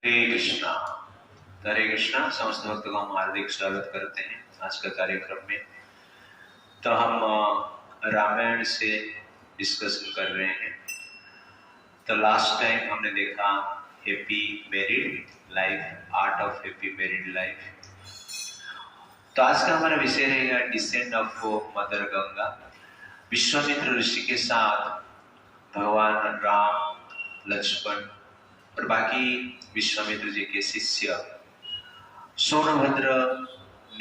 हरे कृष्णा। समस्त भक्तों का हम हार्दिक स्वागत करते हैं आज का कार्यक्रम में। तो हम रामायण से डिस्कशन कर रहे हैं। तो लास्ट टाइम हमने देखा happy married life, art of happy married life. तो आज का हमारा विषय रहेगा descent of mother Ganga. Vishwamitra ऋषि के साथ भगवान राम, लक्ष्मण और बाकी विश्वामित्र जी के शिष्य सोनभद्र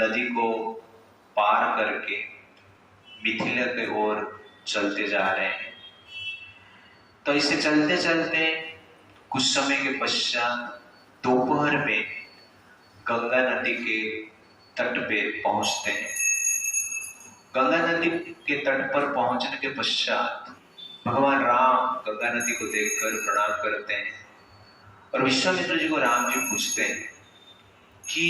नदी को पार करके मिथिला की ओर चलते जा रहे हैं। तो इसे चलते चलते कुछ समय के पश्चात दोपहर में गंगा नदी के तट पे पहुंचते हैं। गंगा नदी के तट पर पहुंचने के पश्चात भगवान राम गंगा नदी को देखकर प्रणाम करते हैं और विश्वामित्र जी को राम जी पूछते हैं कि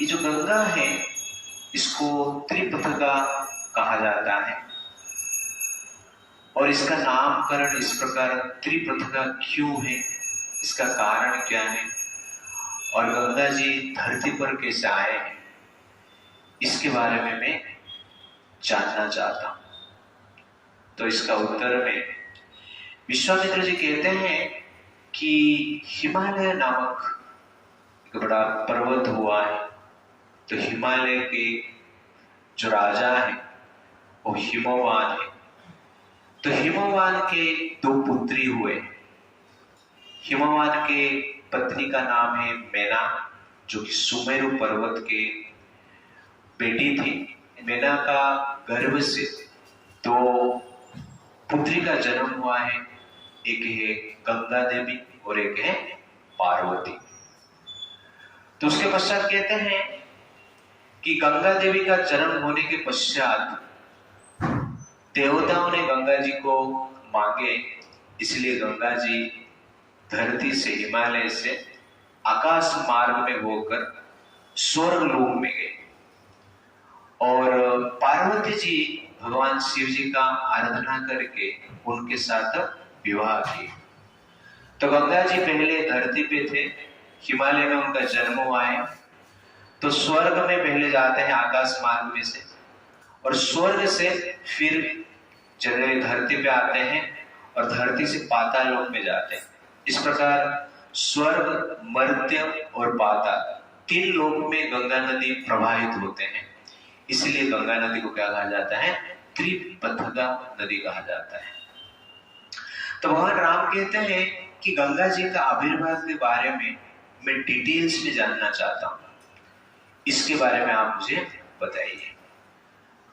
ये जो गंगा है इसको त्रिपथगा कहा जाता है और इसका नामकरण इस प्रकार त्रिपथगा क्यों है, इसका कारण क्या है और गंगा जी धरती पर कैसे आए हैं, इसके बारे में मैं जानना चाहता हूं। तो इसका उत्तर में विश्वामित्र जी कहते हैं कि हिमालय नामक एक बड़ा पर्वत हुआ है। तो हिमालय के जो राजा है वो हिमवान है। तो हिमवान के दो पुत्री हुए। हिमवान के पत्नी का नाम है मैना, जो कि सुमेरु पर्वत के बेटी थी। मैना का गर्भ से दो पुत्री का जन्म हुआ है, एक है गंगा देवी और एक है पार्वती। तो उसके पश्चात कहते हैं कि गंगा देवी का जन्म होने के पश्चात देवताओं ने गंगा जी को मांगे, इसलिए गंगा जी धरती से, हिमालय से आकाश मार्ग में होकर स्वर्ग लोक में गए और पार्वती जी भगवान शिव जी का आराधना करके उनके साथ विवाह किए। तो गंगा जी पहले धरती पे थे, हिमालय में उनका जन्म हुआ है। तो स्वर्ग में पहले जाते हैं आकाश मार्ग में से और स्वर्ग से फिर चले धरती पे आते हैं और धरती से पाताल लोक में जाते हैं। इस प्रकार स्वर्ग, मर्त्य और पाताल तीन लोक में गंगा नदी प्रवाहित होते हैं। इसलिए गंगा नदी को क्या कहा जाता है? त्रिपथगा नदी कहा जाता है। तो भगवान राम कहते हैं कि गंगा जी का आविर्भाव के बारे में मैं डिटेल्स में जानना चाहता हूं, इसके बारे में आप मुझे बताइए।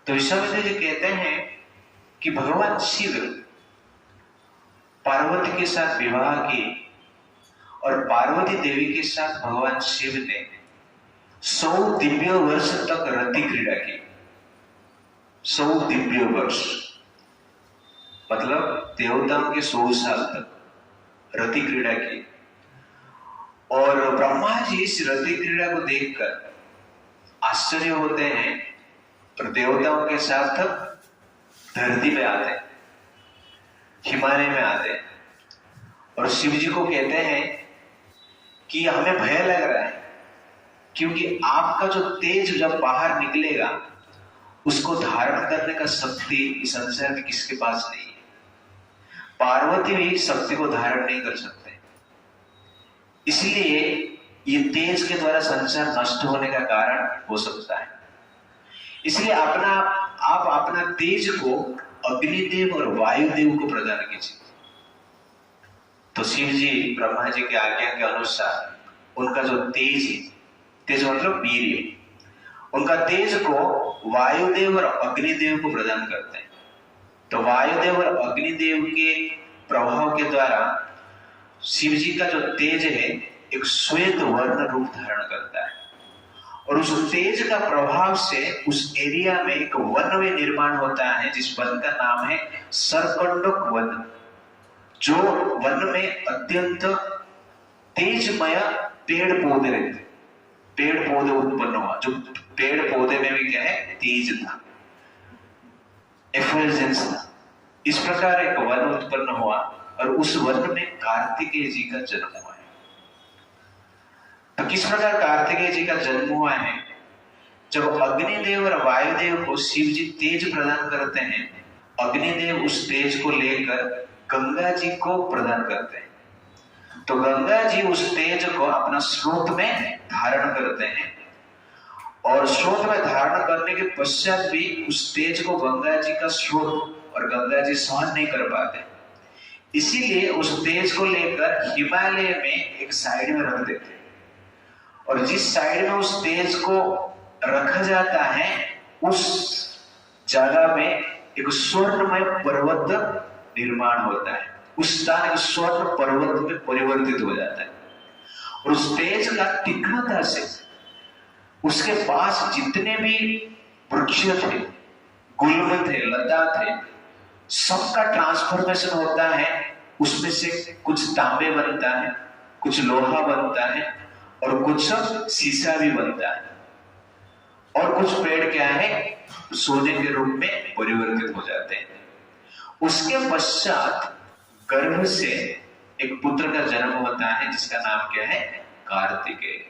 तो विश्वामित्र जी कहते हैं कि भगवान शिव पार्वती के साथ विवाह किए और पार्वती देवी के साथ भगवान शिव ने 100 दिव्य वर्ष तक रति क्रीड़ा की। 100 दिव्य वर्ष मतलब देवताओं के 100 साल तक रति क्रीड़ा की। और ब्रह्मा जी इस रति क्रीड़ा को देखकर आश्चर्य होते हैं और देवताओं के साथ धरती पे आते हैं, हिमालय में आते हैं और शिव जी को कहते हैं कि हमें भय लग रहा है, क्योंकि आपका जो तेज जब बाहर निकलेगा उसको धारण करने का शक्ति इस संसार में किसके पास नहीं है। पार्वती भी इस शक्ति को धारण नहीं कर सकते, इसलिए ये तेज के द्वारा संसार नष्ट होने का कारण हो सकता है। इसलिए आप अपना तेज को अग्निदेव और वायुदेव को प्रदान कीजिए। तो शिव जी ब्रह्मा जी की आज्ञा के अनुसार उनका जो तेज है, तेज मतलब वीर्य, उनका तेज को वायुदेव और अग्निदेव को प्रदान करते हैं। तो वायुदेव और अग्निदेव के प्रभाव के द्वारा शिव जी का जो तेज है एक श्वेत वर्ण रूप धारण करता है और उस तेज का प्रभाव से उस एरिया में एक वन में निर्माण होता है, जिस वन का नाम है सरकंडक वन। जो वन में अत्यंत तेजमय पेड़ पौधे रहते, पेड़ पौधे उत्पन्न हुआ, जो पेड़ पौधे में भी क्या है? तेज था, एफल्जेंस था। इस प्रकार एक वन उत्पन्न हुआ और उस वन में कार्तिकेय जी का जन्म हुआ है। किस प्रकार कार्तिकेय जी का जन्म हुआ है? जब अग्निदेव और वायुदेव को शिव जी तेज प्रदान करते हैं, अग्निदेव उस तेज को लेकर गंगा जी को प्रदान करते हैं। तो गंगा जी उस तेज को अपना स्रोत में धारण करते हैं, और स्रोत में धारण करने के पश्चात भी उस तेज को गंगा जी का स्रोत और गंगा जी सहन नहीं कर पाते, इसीलिए उस तेज को लेकर हिमालय में एक साइड में रख देते हैं। और जिस साइड में उस तेज को रखा जाता है, उस जगह में एक स्वर्णमय पर्वत निर्माण होता है। उस स्थान स्वर्ण पर्वत में परिवर्तित हो जाता है, और उस तेज का तीक्ष्णता से उसके पास जितने भी वृक्ष थे, गुल्म थे, लता थे, सबका ट्रांसफॉर्मेशन होता है। उसमें से कुछ तांबे बनता है, कुछ लोहा बनता है, और कुछ शीशा भी बनता है, और कुछ पेड़ क्या है, सोने के रूप में परिवर्तित हो जाते हैं। उसके पश्चात गर्भ से एक पुत्र का जन्म होता है, जिसका नाम क्या है, कार्तिकेय।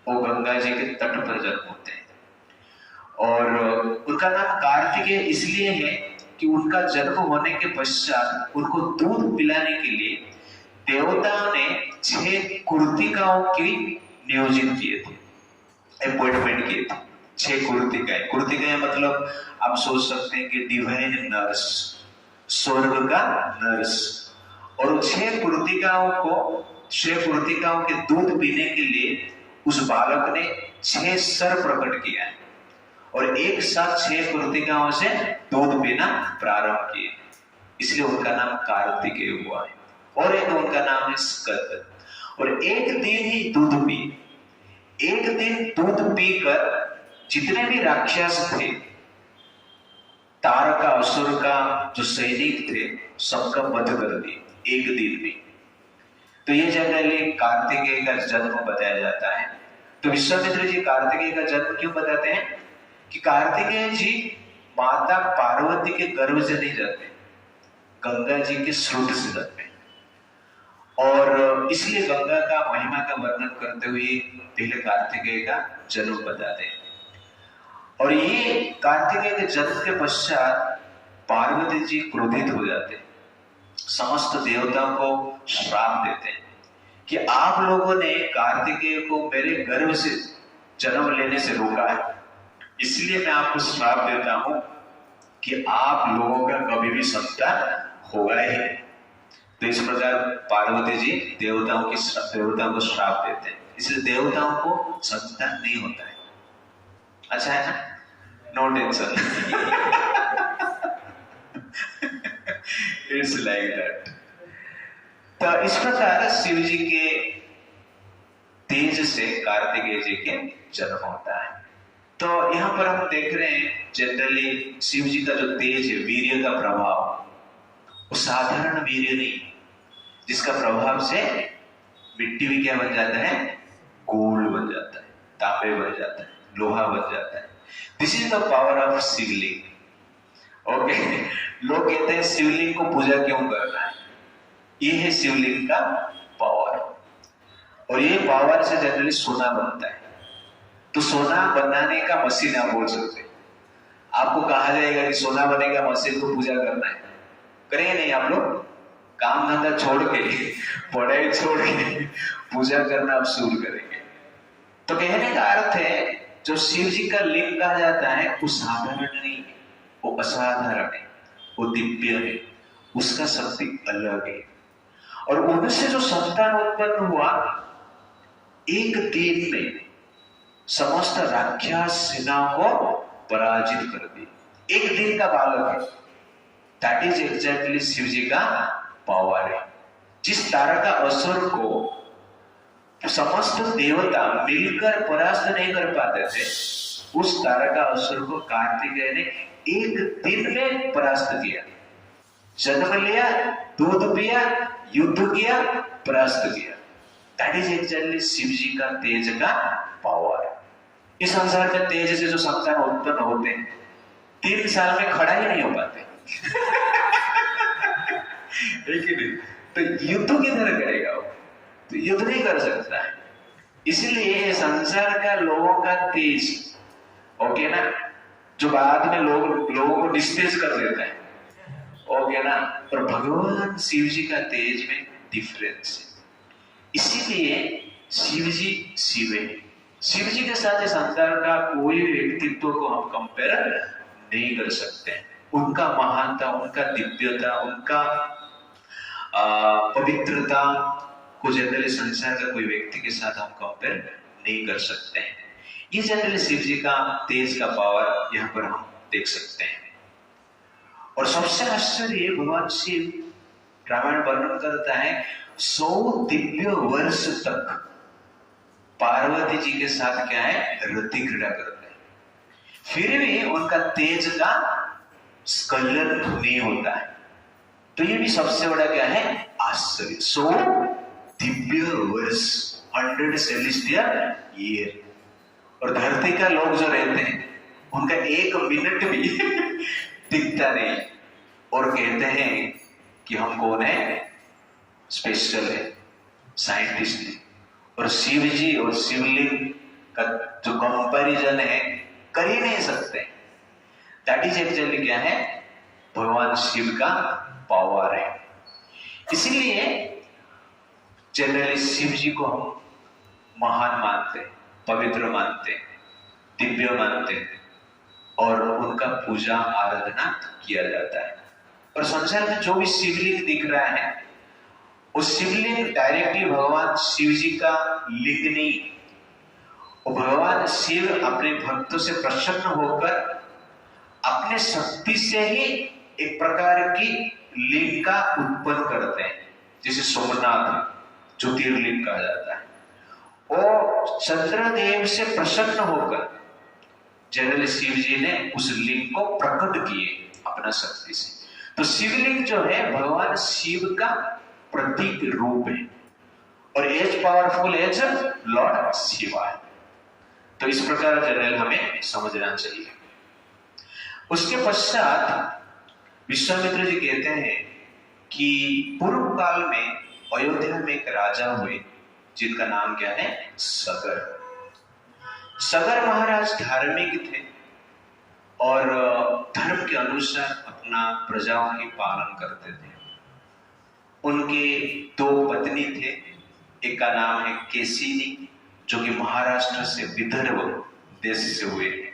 वो गंगा जी के तट पर जन्म होते हैं, और उनका नाम कार्तिकेय इसलिए है कि उनका जन्म होने के पश्चात उनको दूध पिलाने के लिए देवताओं ने 6 कुर्तिकाओं की नियोजित किए थे, अपॉइंटमेंट किए थे। 6 कुर्तिकाएं। कुर्तिकाएं मतलब आप सोच सकते हैं कि डिवाइन नर्स, स्वर्ग का नर्स। और 6 कुर्तिकाओं के दूध पीने के लिए उस बालक ने 6 सर प्रकट किया है, और एक साथ 6 कुर्तिकाओं से दूध पीना प्रारंभ किए, इसलिए उनका नाम कार्तिकेय हुआ है। और एक उनका नाम है स्कंद। और एक दिन ही दूध पी, एक दिन दूध पीकर जितने भी राक्षस थे, तारका असुर का जो सैनिक थे, सबका वध कर दिए एक दिन में। तो ये जनरली कार्तिकेय का जन्म बताया जाता है। तो विश्वामित्र जी कार्तिकेय का जन्म क्यों बताते हैं? कि कार्तिकेय जी माता पार्वती के गर्भ से नहीं जन्मे, गंगा जी के स्रोत से जन्मे, और इसलिए गंगा का महिमा का वर्णन करते हुए पहले कार्तिकेय का जन्म बताते हैं। और ये कार्तिकेय के जन्म के पश्चात पार्वती जी क्रोधित हो जाते हैं, समस्त देवताओं को श्राप देते हैं कि आप लोगों ने कार्तिकेय को मेरे गर्भ से जन्म लेने से रोका है, इसलिए मैं आपको श्राप देता हूं कि आप लोगों का कभी भी संतान होगा ही नहीं। तो इस प्रकार पार्वती जी देवताओं को श्राप देते हैं, इसलिए देवताओं को संतान नहीं होता है। अच्छा है ना? No tension. It's like that. तो इस प्रकार शिव जी के तेज से कार्तिकेय जी के जन्म होता है। तो यहाँ पर हम देख रहे हैं जनरली शिव जी का जो तेज है, वीर्य का प्रभाव, वो साधारण वीर्य नहीं, जिसका प्रभाव से मिट्टी भी क्या बन जाता है, गोल्ड बन जाता है, तांबे बन जाता है, लोहा बन जाता है। This is the power of Shivling. Okay, लोग कहते हैं शिवलिंग को पूजा क्यों करना है? ये है शिवलिंग का पावर, और ये पावर से जनरली सोना बनता है। तो सोना बनाने का मशीन आप बोल सकते हैं। आपको कहा जाएगा कि सोना बनेगा, मशीन को पूजा करना है, करेंगे नहीं आप लोग? काम धंधा छोड़ के, पढ़ाई छोड़ के पूजा करना आप शुरू करेंगे। तो कहने का अर्थ है, जो शिव जी का लिंग कहा जाता है, वो साधारण नहीं है, वो असाधारण है, वो दिव्य है, उसका शक्ति अलग है। और उनसे जो संतान उत्पन्न हुआ, एक दिन में समस्त राक्षस सेनाओं को पराजित कर दी। एक दिन का बालक है। दैट इज एग्जैक्टली शिव जी का पावर है। जिस तारका असुर को समस्त देवता मिलकर परास्त नहीं कर पाते थे, उस तारका असुर को कार्तिकेय ने एक दिन में परास्त किया। जन्म लिया, दूध पिया, युद्ध किया, परास्त किया। दैट इज एग्जैक्टली शिव जी का तेज का पावर है। इस संसार में तेज से जो संतान उत्पन्न होते हैं, 3 साल में खड़ा ही नहीं हो पाते। एक ही दिन। तो युद्ध किधर करेगा वो? तो युद्ध नहीं कर सकता है। इसलिए संसार का लोगों का तेज, ओके ना, जो बाद में लोगों को डिस्टेंस कर देता है, ओके ना, पर भगवान शिव जी का तेज में डिफरेंस है। इसीलिए शिव जी शिव है। शिव जी के साथ संसार का कोई व्यक्तित्व को हम कंपेयर नहीं कर सकते। उनका महानता, उनका दिव्यता, उनका पवित्रता को जनरली संसार का कोई व्यक्ति के साथ हम कंपेयर नहीं कर सकते हैं। ये जनरली शिव जी का तेज का पावर यहाँ पर हम देख सकते हैं। और सबसे आश्चर्य, भगवान शिव, रामायण वर्णन करता है 100 दिव्य वर्ष तक पार्वती जी के साथ क्या है, रति क्रीड़ा करते हैं, फिर भी उनका तेज का स्खलन नहीं होता है। तो ये भी सबसे बड़ा क्या है, आश्चर्य। 100 दिव्य वर्ष, 100 सेलेस्टियल ईयर। और धरती का लोग जो रहते हैं उनका 1 मिनट भी टिकता नहीं, और कहते हैं कि हम कौन है, स्पेशल है, साइंटिस्ट है। और शिव जी और शिवलिंग का जो कंपैरिजन है कर ही नहीं सकते। दैट इज एक्चुअली क्या है, भगवान शिव का पावर है। इसीलिए जनरली शिव जी को हम महान मानते, पवित्र मानते, दिव्य मानते, और उनका पूजा आराधना किया जाता है। और संसार में जो भी शिवलिंग दिख रहा है, उस शिवलिंग डायरेक्टली भगवान शिव जी का लिंग नहीं। और भगवान शिव अपने भक्तों से प्रसन्न होकर अपने शक्ति से ही एक प्रकार की लिंग का उत्पन्न करते हैं, जिसे सोमनाथ ज्योतिर्लिंग कहा जाता है। और चंद्रदेव से प्रसन्न होकर जनरली शिव जी ने उस लिंग को प्रकट किए अपना शक्ति से। तो शिवलिंग जो है भगवान शिव का प्रतीक रूप है, और as powerful as lord Shiva है। तो इस प्रकार जनरल हमें समझना चाहिए। उसके पश्चात विश्वामित्र जी कहते हैं कि पूर्व काल में अयोध्या में एक राजा हुए जिनका नाम क्या है, सगर। सगर महाराज धार्मिक थे और धर्म के अनुसार अपना प्रजाओं की पालन करते थे। उनके 2 पत्नी थे, एक का नाम है केसिनी जो कि महाराष्ट्र से विदर्भ देश से हुए हैं,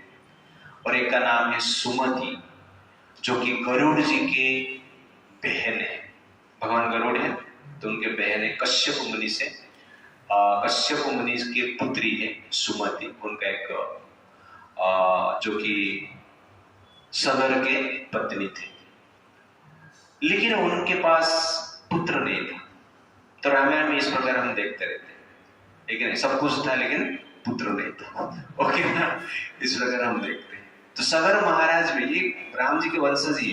और एक का नाम है सुमति जो कि गरुड़ जी के बहन है। भगवान गरुड़ है तो उनके बहन है, कश्यप मुनि से, कश्यप मुनि की पुत्री है सुमति, उनका एक जो कि सगर के पत्नी थे। लेकिन उनके पास पुत्र नहीं था। तो रामायण में इस प्रकार हम देखते रहते हैं, लेकिन सब कुछ था लेकिन पुत्र नहीं था, ओके ना, इस प्रकार हम देखते हैं। तो सगर महाराज भी ये राम जी के वंशज ही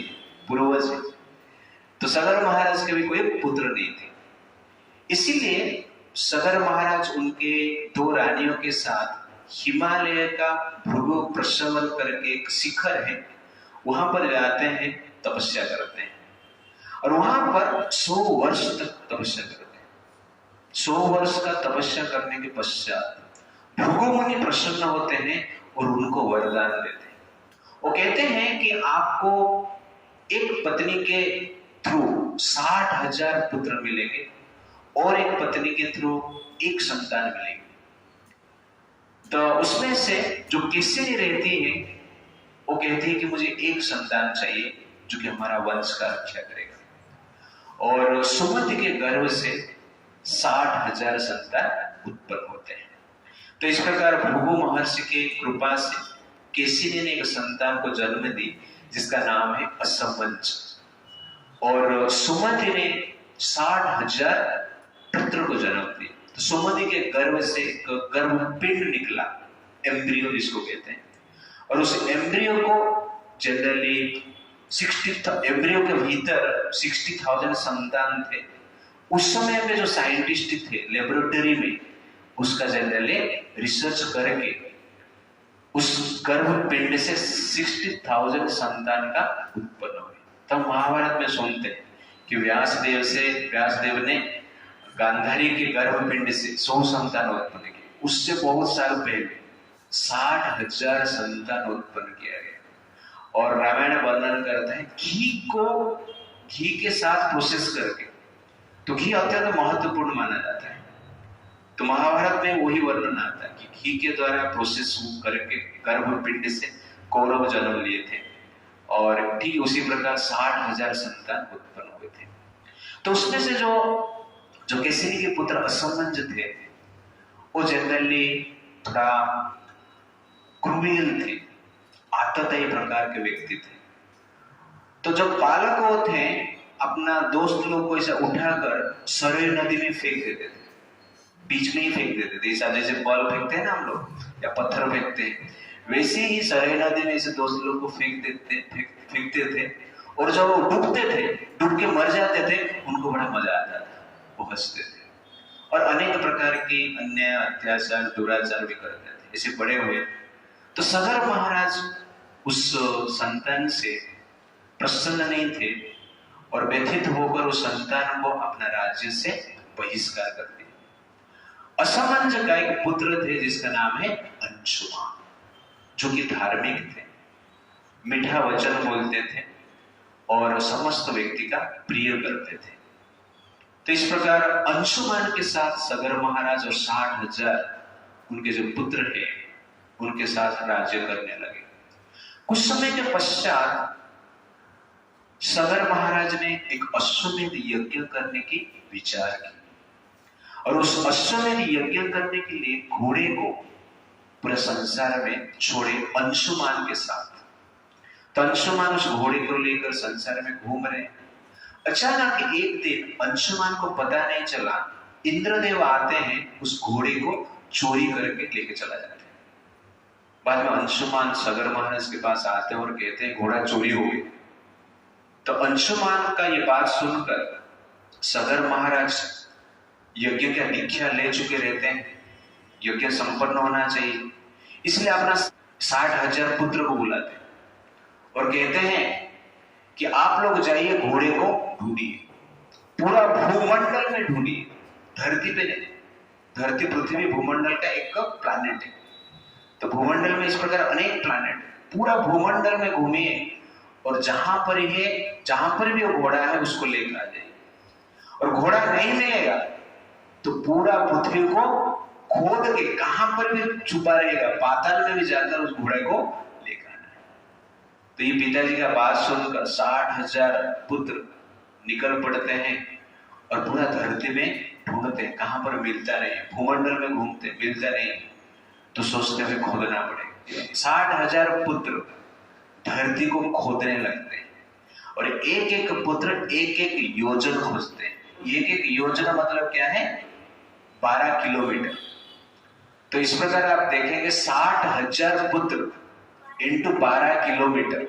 पूर्वज है, तो सगर महाराज के भी कोई पुत्र नहीं थे। इसीलिए सगर महाराज उनके 2 रानियों के साथ हिमालय का भृगु प्रशमन करके एक शिखर है, वहां पर जाते हैं, तपस्या करते हैं, और वहां पर 100 वर्ष तक तपस्या करते हैं। 100 वर्ष का तपस्या करने के पश्चात भृगु मुनि प्रसन्न होते हैं और उनको वरदान देते हैं। वो कहते हैं कि आपको एक पत्नी के थ्रू 60,000 पुत्र मिलेंगे और एक पत्नी के थ्रू एक संतान मिलेगी। तो उसमें से जो किसी रहती है वो कहती है कि मुझे एक संतान चाहिए जो कि हमारा वंश का रक्षा करेगा, और सुमति के गर्भ से 60,000 संतान उत्पन्न होते हैं। तो इस प्रकार भृगु महर्षि की कृपा से केसिनी ने एक संतान को जन्म दी जिसका नाम है असमंच, और सुमति ने 60,000 पुत्र को जन्म दिया। तो सुमति के गर्भ से एक गर्भपिंड निकला, एम्ब्रियो जिसको कहते हैं, और उस एम्ब्रियो को जनरली 60 एम्ब्रियो के भीतर 60,000 संतान थे। उस समय में जो साइंटिस्ट थे लेबोरेटरी में उसका जनरली रिसर्च करके उस गर्भपिंड से 60,000 संतान का उत्पन्न हुए। तब महाभारत में सुनते हैं कि व्यासदेव ने गांधारी के गर्भपिंड से 100 संतान उत्पन्न किए। उससे बहुत साल पहले 60,000 संतान उत्पन्न किया गया। और रामायण वर्णन करता है घी के साथ प्रोसेस करके, तो घी अत्यंत महत्वपूर्ण माना जाता है। तो महाभारत में वही वर्णन आता है कि घी के द्वारा प्रोसेस करके गर्भपिंड से कौरव जन्म लिए थे, और ठीक उसी प्रकार 60,000 संतान उत्पन्न हुए थे। तो उसमें से जो केसरी के पुत्र असमंज थे, वो जनरली थोड़ा क्रूरियल थे, आतताई प्रकार के व्यक्ति थे। तो जब बालक वो थे, अपना दोस्त लोग को ऐसा उठाकर सरयू नदी में फेंक देते थे, बीच में ही फेंक देते थे। जैसे बॉल फेंकते हैं ना हम लोग, या पत्थर फेंकते हैं, वैसे ही सरयू नदी में ऐसे दोस्त लोग को फेंकते थे। और जब वो डूबते थे, डूब के मर जाते थे, उनको बड़ा मजा आ जाता, वो हंसते थे और अनेक प्रकार की अन्य अत्याचार दुराचार भी करते थे। ऐसे बड़े हुए तो सगर महाराज उस संतान से प्रसन्न नहीं थे और व्यथित होकर उस संतान को अपना राज्य से बहिष्कार कर दिया। असमंज का एक पुत्र थे जिसका नाम है अंशुमान, जो कि धार्मिक थे, मीठा वचन बोलते थे और समस्त व्यक्ति का प्रिय करते थे। तो इस प्रकार अंशुमान के साथ सगर महाराज और 60,000 उनके जो पुत्र है उनके साथ राज्य करने लगे। कुछ समय के पश्चात सगर महाराज ने एक अश्वमेध यज्ञ करने की विचार की, और उस अश्वमेध यज्ञ करने के लिए घोड़े को पूरे संसार में छोड़े अंशुमान के साथ। तो अंशुमान उस घोड़े को लेकर संसार में घूम रहे। अचानक एक दिन अंशुमान को पता नहीं चला, इंद्रदेव आते हैं, उस घोड़े को चोरी करके लेके चला जाते हैं। बाद में अंशुमान सगर महाराज के पास आते हैं और कहते हैं घोड़ा चोरी हो गया। तो अंशुमान का ये बात सुनकर सगर महाराज यज्ञ की दीक्षा ले चुके रहते हैं, यज्ञ संपन्न होना चाहिए, इसलिए अपना 60,000 पुत्र को बुलाते हैं और कहते हैं कि आप लोग जाइए, घोड़े को ढूंढिए, पूरा भूमंडल में ढूंढिए, धरती पे नहीं, धरती पृथ्वी भूमंडल का एक प्लैनेट है। तो भूमंडल में इस प्रकार अनेक प्लैनेट, पूरा भूमंडल में घूमिए और जहां पर भी वो घोड़ा है उसको लेकर आ जाइए। और घोड़ा नहीं मिलेगा तो पूरा पृथ्वी को खोद के कहां पर भी छुपा रहेगा, पाताल में भी जाकर उस घोड़े को लेकर आना है। तो ये पिताजी का बात सुनकर 60,000 पुत्र निकल पड़ते हैं और पूरा धरती में ढूंढते हैं, कहां पर मिलता नहीं, भूमंडल में घूमते, मिलता नहीं, तो सोचते हुए खोदना पड़ेगा। 60,000 पुत्र धरती को खोदने लगते हैं और एक एक पुत्र एक एक योजन खोजते हैं। एक एक योजना मतलब क्या है, 12 किलोमीटर। तो इस प्रकार आप देखेंगे 60,000 पुत्र इंटू 12 किलोमीटर,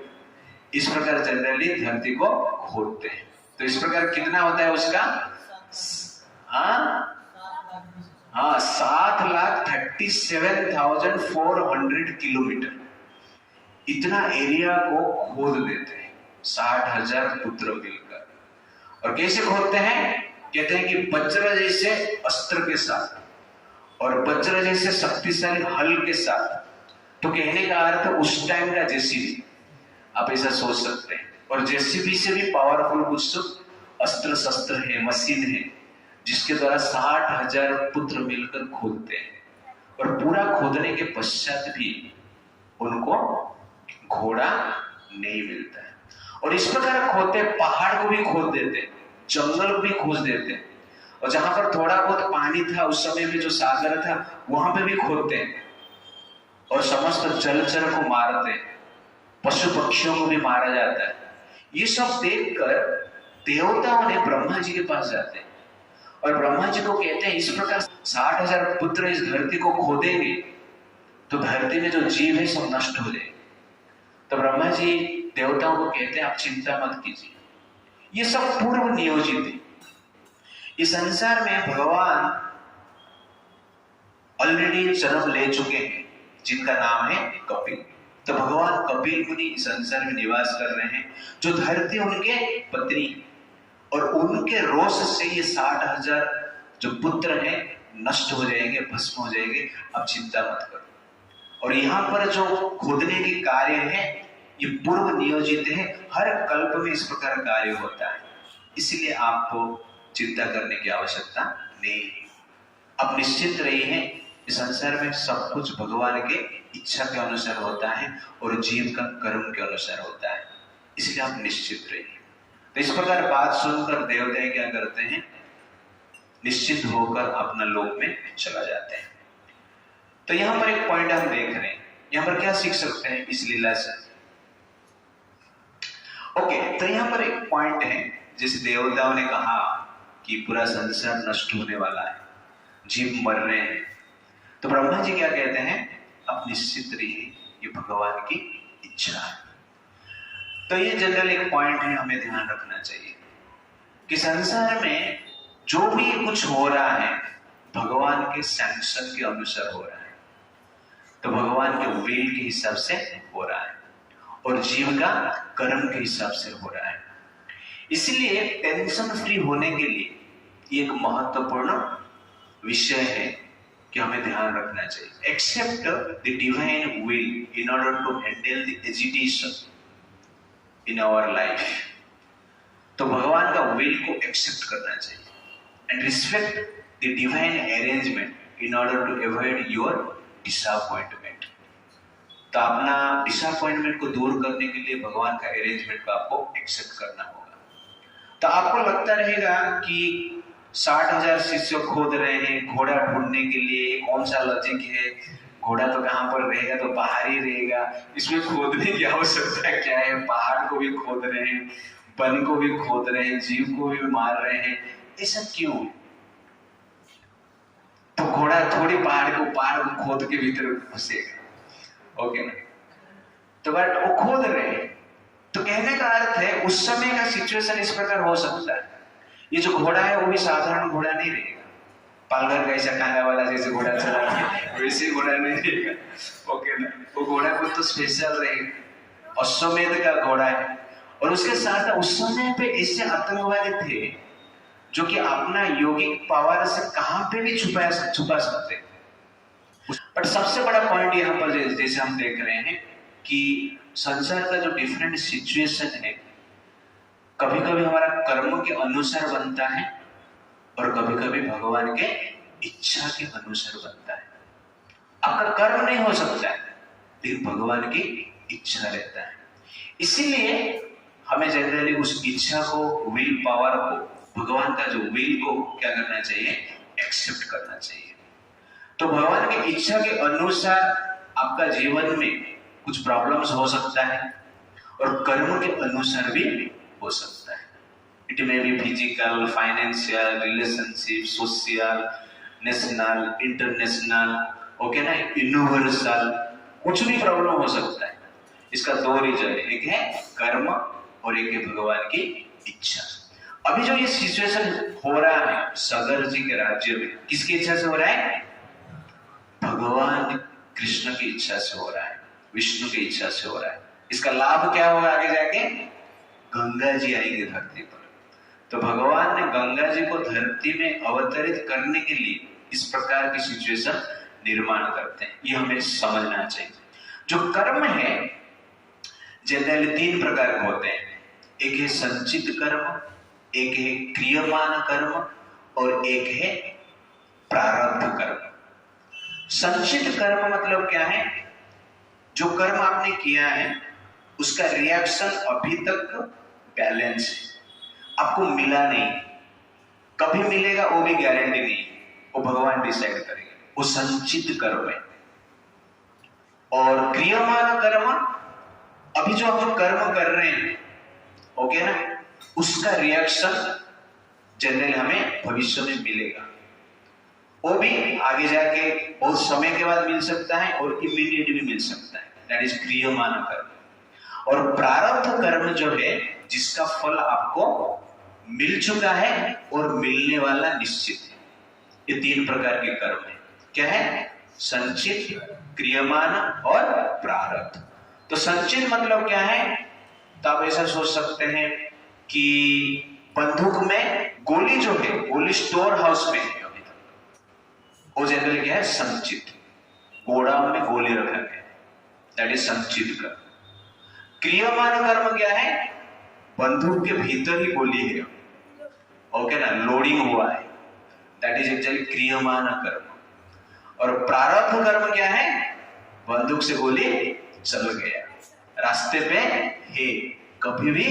इस प्रकार जनरली धरती को खोदते हैं। तो इस प्रकार कितना होता है उसका, 7,37,400 किलोमीटर, इतना एरिया को खोद देते हैं 60,000 पुत्र मिलकर। और कैसे खोदते हैं, कहते हैं कि वज्र जैसे अस्त्र के साथ और वज्र जैसे शक्तिशाली हल के साथ। तो कहने का अर्थ उस टाइम का जेसीबी, आप ऐसा सोच सकते हैं। और जेसीबी से भी पावरफुल कुछ अस्त्र शस्त्र है, मशीन है, जिसके द्वारा 60,000 पुत्र मिलकर खोदते हैं। और पूरा खोदने के पश्चात भी उनको घोड़ा नहीं मिलता है। और इस प्रकार खोदते, पहाड़ को भी खोद देते, जंगल को भी खोज देते, और जहां पर थोड़ा बहुत पानी था उस समय में, जो सागर था, वहां पे भी खोदते हैं और समस्त जलचर को मारते, पशु पक्षियों को भी मारा जाता है। ये सब देखकर देवताओं ने ब्रह्मा जी के पास जाते हैं और ब्रह्मा जी को कहते हैं, इस प्रकार 60,000 पुत्र इस धरती को खोदेंगे तो धरती में जो जीव है सब नष्ट हो जाएंगे। तो ब्रह्मा जी देवताओं को कहते हैं, आप चिंता मत कीजिए, ये सब पूर्व नियोजित है। इस संसार में भगवान ऑलरेडी जन्म ले चुके हैं, जिनका नाम है कपिल। तो भगवान कपिल मुनि इस संसार में निवास कर रहे हैं, जो धरती उनके पत्नी, और उनके रोष से ये 60,000 जो पुत्र हैं नष्ट हो जाएंगे, भस्म हो जाएंगे, अब चिंता मत करो। और यहाँ पर जो खोदने के कार्य है ये पूर्व नियोजित है, हर कल्प में इस प्रकार कार्य होता है, इसलिए आपको चिंता करने की आवश्यकता नहीं। अब निश्चित रहिए, इस संसार में सब कुछ भगवान के इच्छा के अनुसार होता है और जीव का कर्म के अनुसार होता है, इसलिए आप निश्चित रहिए। तो इस प्रकार बात सुनकर देवता क्या करते हैं, निश्चित होकर अपना लोक में चला जाते हैं। तो यहां पर एक पॉइंट हम देख रहे हैं, यहां पर क्या सीख सकते हैं इस लीला से? ओके, तो यहां पर एक पॉइंट है, जिस देवताओं ने कहा कि पूरा संसार नष्ट होने वाला है, जीव मर रहे हैं, तो ब्रह्मा जी क्या कहते हैं, अब निश्चित रहिए, ये भगवान की इच्छा है। तो ये जनरल एक पॉइंट है, हमें ध्यान रखना चाहिए कि संसार में जो भी कुछ हो रहा है भगवान के सैंक्शन के अनुसार हो रहा है, तो भगवान के विल के हिसाब से हो रहा है और जीव का कर्म के हिसाब से हो रहा है। इसलिए टेंशन फ्री होने के लिए एक महत्वपूर्ण विषय है कि हमें ध्यान रखना चाहिए। Accept the divine will in order to handle the agitation in our life. तो भगवान का विल को एक्सेप्ट करना चाहिए and respect the divine arrangement in order to avoid your disappointment. तो अपना डिसअपॉइंटमेंट को दूर करने के लिए भगवान का अरेंजमेंट को आपको एक्सेप्ट करना होगा। तो आपको लगता रहेगा कि 60,000 शिष्य खोद रहे हैं घोड़ा ढूंढने के लिए, कौन सा लॉजिक है, घोड़ा तो कहां पर रहेगा, तो पहाड़ ही रहेगा, इसमें खोदने की आवश्यकता क्या है, पहाड़ को भी खोद रहे हैं, वन को भी खोद रहे हैं, जीव को भी मार रहे हैं, ऐसा क्यों? तो घोड़ा थोड़ी पहाड़ को खोद के भीतर घुसेगा, ओके ना? तो बट वो खोद रहे हैं, तो कहने का अर्थ है उस समय का सिचुएशन इस प्रकार हो सकता है। ये जो घोड़ा है वो भी साधारण घोड़ा नहीं रहेगा, पालघर का ऐसा कांदा वाला जैसे घोड़ा चला वैसे घोड़ा नहीं रहेगा, ओके ना? वो घोड़ा को तो स्पेशल रहेगा, अश्वमेध का घोड़ा है। और उसके साथ उस समय पे ऐसे आतंकवादी थे जो कि अपना योगिक पावर से कहां पे भी छुपा सकते। बट सबसे बड़ा पॉइंट यहाँ पर जैसे हम देख रहे हैं कि संसार का जो डिफरेंट सिचुएशन है, कभी कभी हमारा कर्म के अनुसार बनता है और कभी कभी भगवान के इच्छा के अनुसार बनता है। आपका कर्म नहीं हो सकता है लेकिन भगवान की इच्छा रहता है। इसीलिए हमें जनरली उस इच्छा को, विल पावर को, भगवान का जो विल को क्या करना चाहिए, एक्सेप्ट करना चाहिए। तो भगवान की इच्छा के अनुसार आपका जीवन में कुछ प्रॉब्लम्स हो सकता है और कर्म के अनुसार भी हो सकता है। It may be physical, financial, relationship, social, national, international, okay ना, यूनिवर्सल, कुछ भी प्रॉब्लम हो सकता है। इसका दो रीजन है, एक है कर्म और एक है भगवान की इच्छा। अभी जो ये सिचुएशन हो रहा है सागर जी के राज्य में, किसकी इच्छा से हो रहा है? भगवान कृष्ण की इच्छा से हो रहा है, विष्णु की इच्छा से हो रहा है। इसका लाभ क्या होगा आगे जाके? गंगा जी आएंगे धरती पर। तो भगवान ने गंगा जी को धरती में अवतरित करने के लिए इस प्रकार की सिचुएशन निर्माण करते हैं, ये हमें समझना चाहिए। जो कर्म है जनरली 3 प्रकार के होते हैं, एक है संचित कर्म, एक है क्रियमान कर्म और एक है प्रारब्ध कर्म। संचित कर्म मतलब क्या है? जो कर्म आपने किया है उसका रिएक्शन अभी तक बैलेंस है, आपको मिला नहीं, कभी मिलेगा वो भी गारंटी नहीं, वो भगवान डिसाइड करेंगे, वो संचित कर्म है। और क्रियमान कर्म, अभी जो हम कर्म कर रहे हैं, ओके ना, उसका रिएक्शन जनरली हमें भविष्य में मिलेगा, वो भी आगे जाके बहुत समय के बाद मिल सकता है और इमीडिएट भी मिल सकता है, दैट इज क्रियमान कर्म। और प्रारब्ध कर्म जो है जिसका फल आपको मिल चुका है और मिलने वाला निश्चित है, ये 3 प्रकार के कर्म है। क्या है? संचित, क्रियमान और प्रारब्ध। तो संचित मतलब क्या है? तो आप ऐसा सोच सकते हैं कि बंदूक में गोली जो है, गोली स्टोर हाउस में है, वो जनरली क्या है, संचित, गोदाम में गोली रखा गया, दैट इज संचित कर्म। क्रियमान कर्म क्या है, बंदूक के भीतर ही गोली है, ओके ना, लोडिंग हुआ है, दैट इज एक्चुअली क्रियमान कर्म। और प्रारब्ध कर्म क्या है, बंदूक से गोली चल गया, रास्ते पे है, कभी भी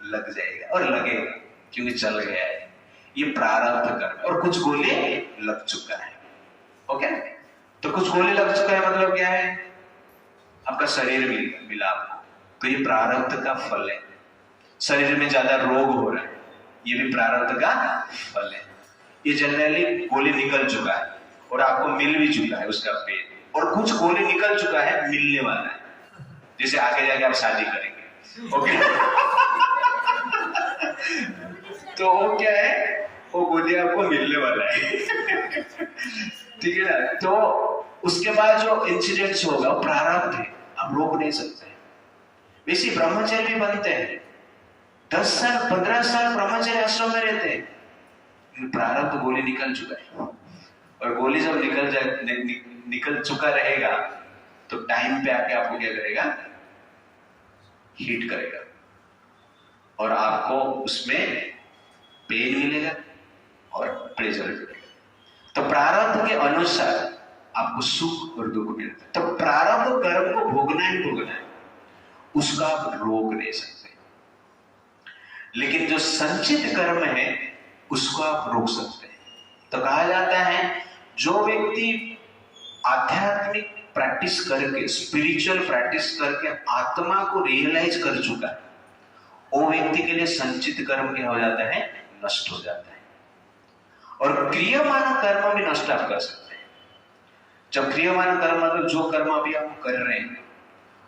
लग जाएगा और लगेगा क्योंकि चल गया है, ये प्रारब्ध कर्म। और कुछ गोली लग चुका है, ओके। तो कुछ गोली लग चुका है मतलब क्या है, आपका शरीर मिला आपको, तो ये प्रारब्ध का फल है। शरीर में ज्यादा रोग हो रहा है, ये भी प्रारब्ध का फल है। ये जनरली गोली निकल चुका है और आपको मिल भी चुका है उसका पेट, और कुछ गोली निकल चुका है, मिलने वाला है, जैसे आगे जाके आप शादी करेंगे, ओके। तो वो क्या है, वो गोली आपको मिलने वाला है, ठीक है ना। तो उसके बाद जो इंसिडेंट्स होगा वो प्रारब्ध है, आप रोक नहीं सकते। वैसे ब्रह्मचर्य भी बनते हैं, 10 साल 15 साल ब्रह्मचर्य आश्रम में रहते हैं, प्रारब्ध गोली निकल चुका है। और गोली जब निकल चुका रहेगा तो टाइम पे आके आपको क्या करेगा, हीट करेगा, और आपको उसमें पेन मिलेगा और प्रेशर मिलेगा। तो प्रारब्ध के अनुसार आपको सुख और दुख मिलता है। तो प्रारब्ध कर्म को भोगना ही भोगना है, उसका आप रोक नहीं सकते। लेकिन जो संचित कर्म है उसको आप रोक सकते हैं। तो कहा जाता है जो व्यक्ति आध्यात्मिक प्रैक्टिस करके, स्पिरिचुअल प्रैक्टिस करके आत्मा को रियलाइज कर चुका है, वो व्यक्ति के लिए संचित कर्म क्या हो जाता है, नष्ट हो जाता है। और क्रियमान कर्म भी नष्ट आप कर सकते हैं। जब क्रियमान कर्म मतलब जो कर्म अभी आप कर रहे हैं,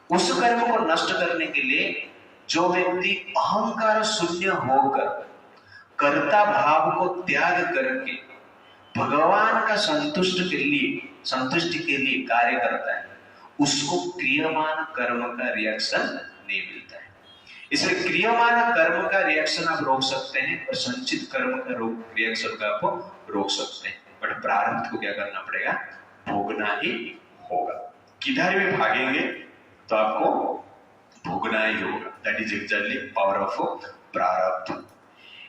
उस कर्म को नष्ट करने के लिए जो व्यक्ति अहंकार शून्य होकर कर्ता भाव को त्याग करके भगवान का संतुष्टि के लिए कार्य करता है, उसको क्रियमान कर्म का रिएक्शन नहीं मिलता है। इसलिए क्रियमान कर्म का रिएक्शन आप रोक सकते हैं और संचित कर्म का रिएक्शन का आप रोक सकते हैं, बट प्रारब्ध को क्या करना पड़ेगा, भोगना ही होगा। किधर भी भागेंगे तो आपको भोगना ही होगा, that is actually power of प्रारब्ध।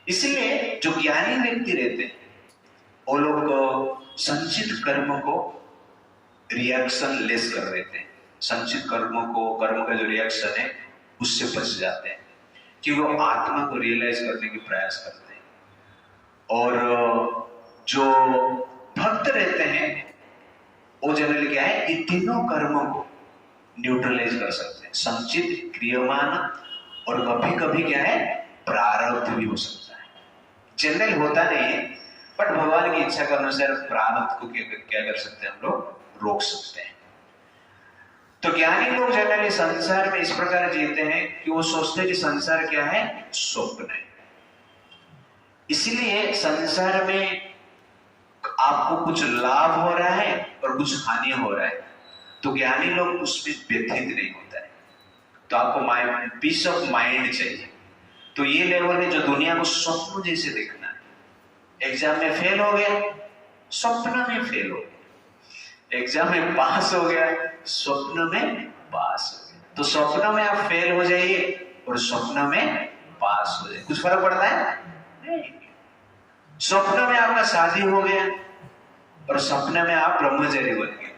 इसलिए जो ज्ञानी व्यक्ति रहते हैं वो लोग संचित कर्म को रिएक्शन लेस कर देते हैं, संचित कर्म का जो रिएक्शन है उससे बच जाते हैं, क्योंकि वो आत्मा को रियलाइज करने की प्रयास करते हैं। और जो भक्त रहते हैं वो जनरली क्या है, इन तीनों कर्मों को न्यूट्रलाइज कर सकते हैं, संचित, क्रियमान और कभी कभी क्या है, प्रारब्ध भी हो सकता है। जनरल होता नहीं है, बट भगवान की इच्छा के अनुसार प्रारब्ध को क्या कर सकते हैं, हम लोग रोक सकते हैं। तो ज्ञानी लोग जनरली संसार में इस प्रकार जीते हैं कि वो सोचते हैं कि संसार क्या है, स्वप्न है। इसलिए संसार में आपको कुछ लाभ हो रहा है और कुछ हानि हो रहा है, तो ज्ञानी लोग उसमें व्यथित नहीं होता है। तो आपको पीस ऑफ माइंड चाहिए। तो ये लेवल है जो दुनिया को स्वप्न जैसे देखना है। एग्जाम में फेल हो गया, स्वप्न में फेल हो गया। एग्जाम में पास हो गया, स्वप्न में पास हो गया। तो स्वप्न में आप फेल हो जाइए और स्वप्न में पास हो जाइए, कुछ फर्क पड़ता है नहीं। स्वप्न में आपका शादी हो गया और सपने में आप ब्रह्मचारी बन गए,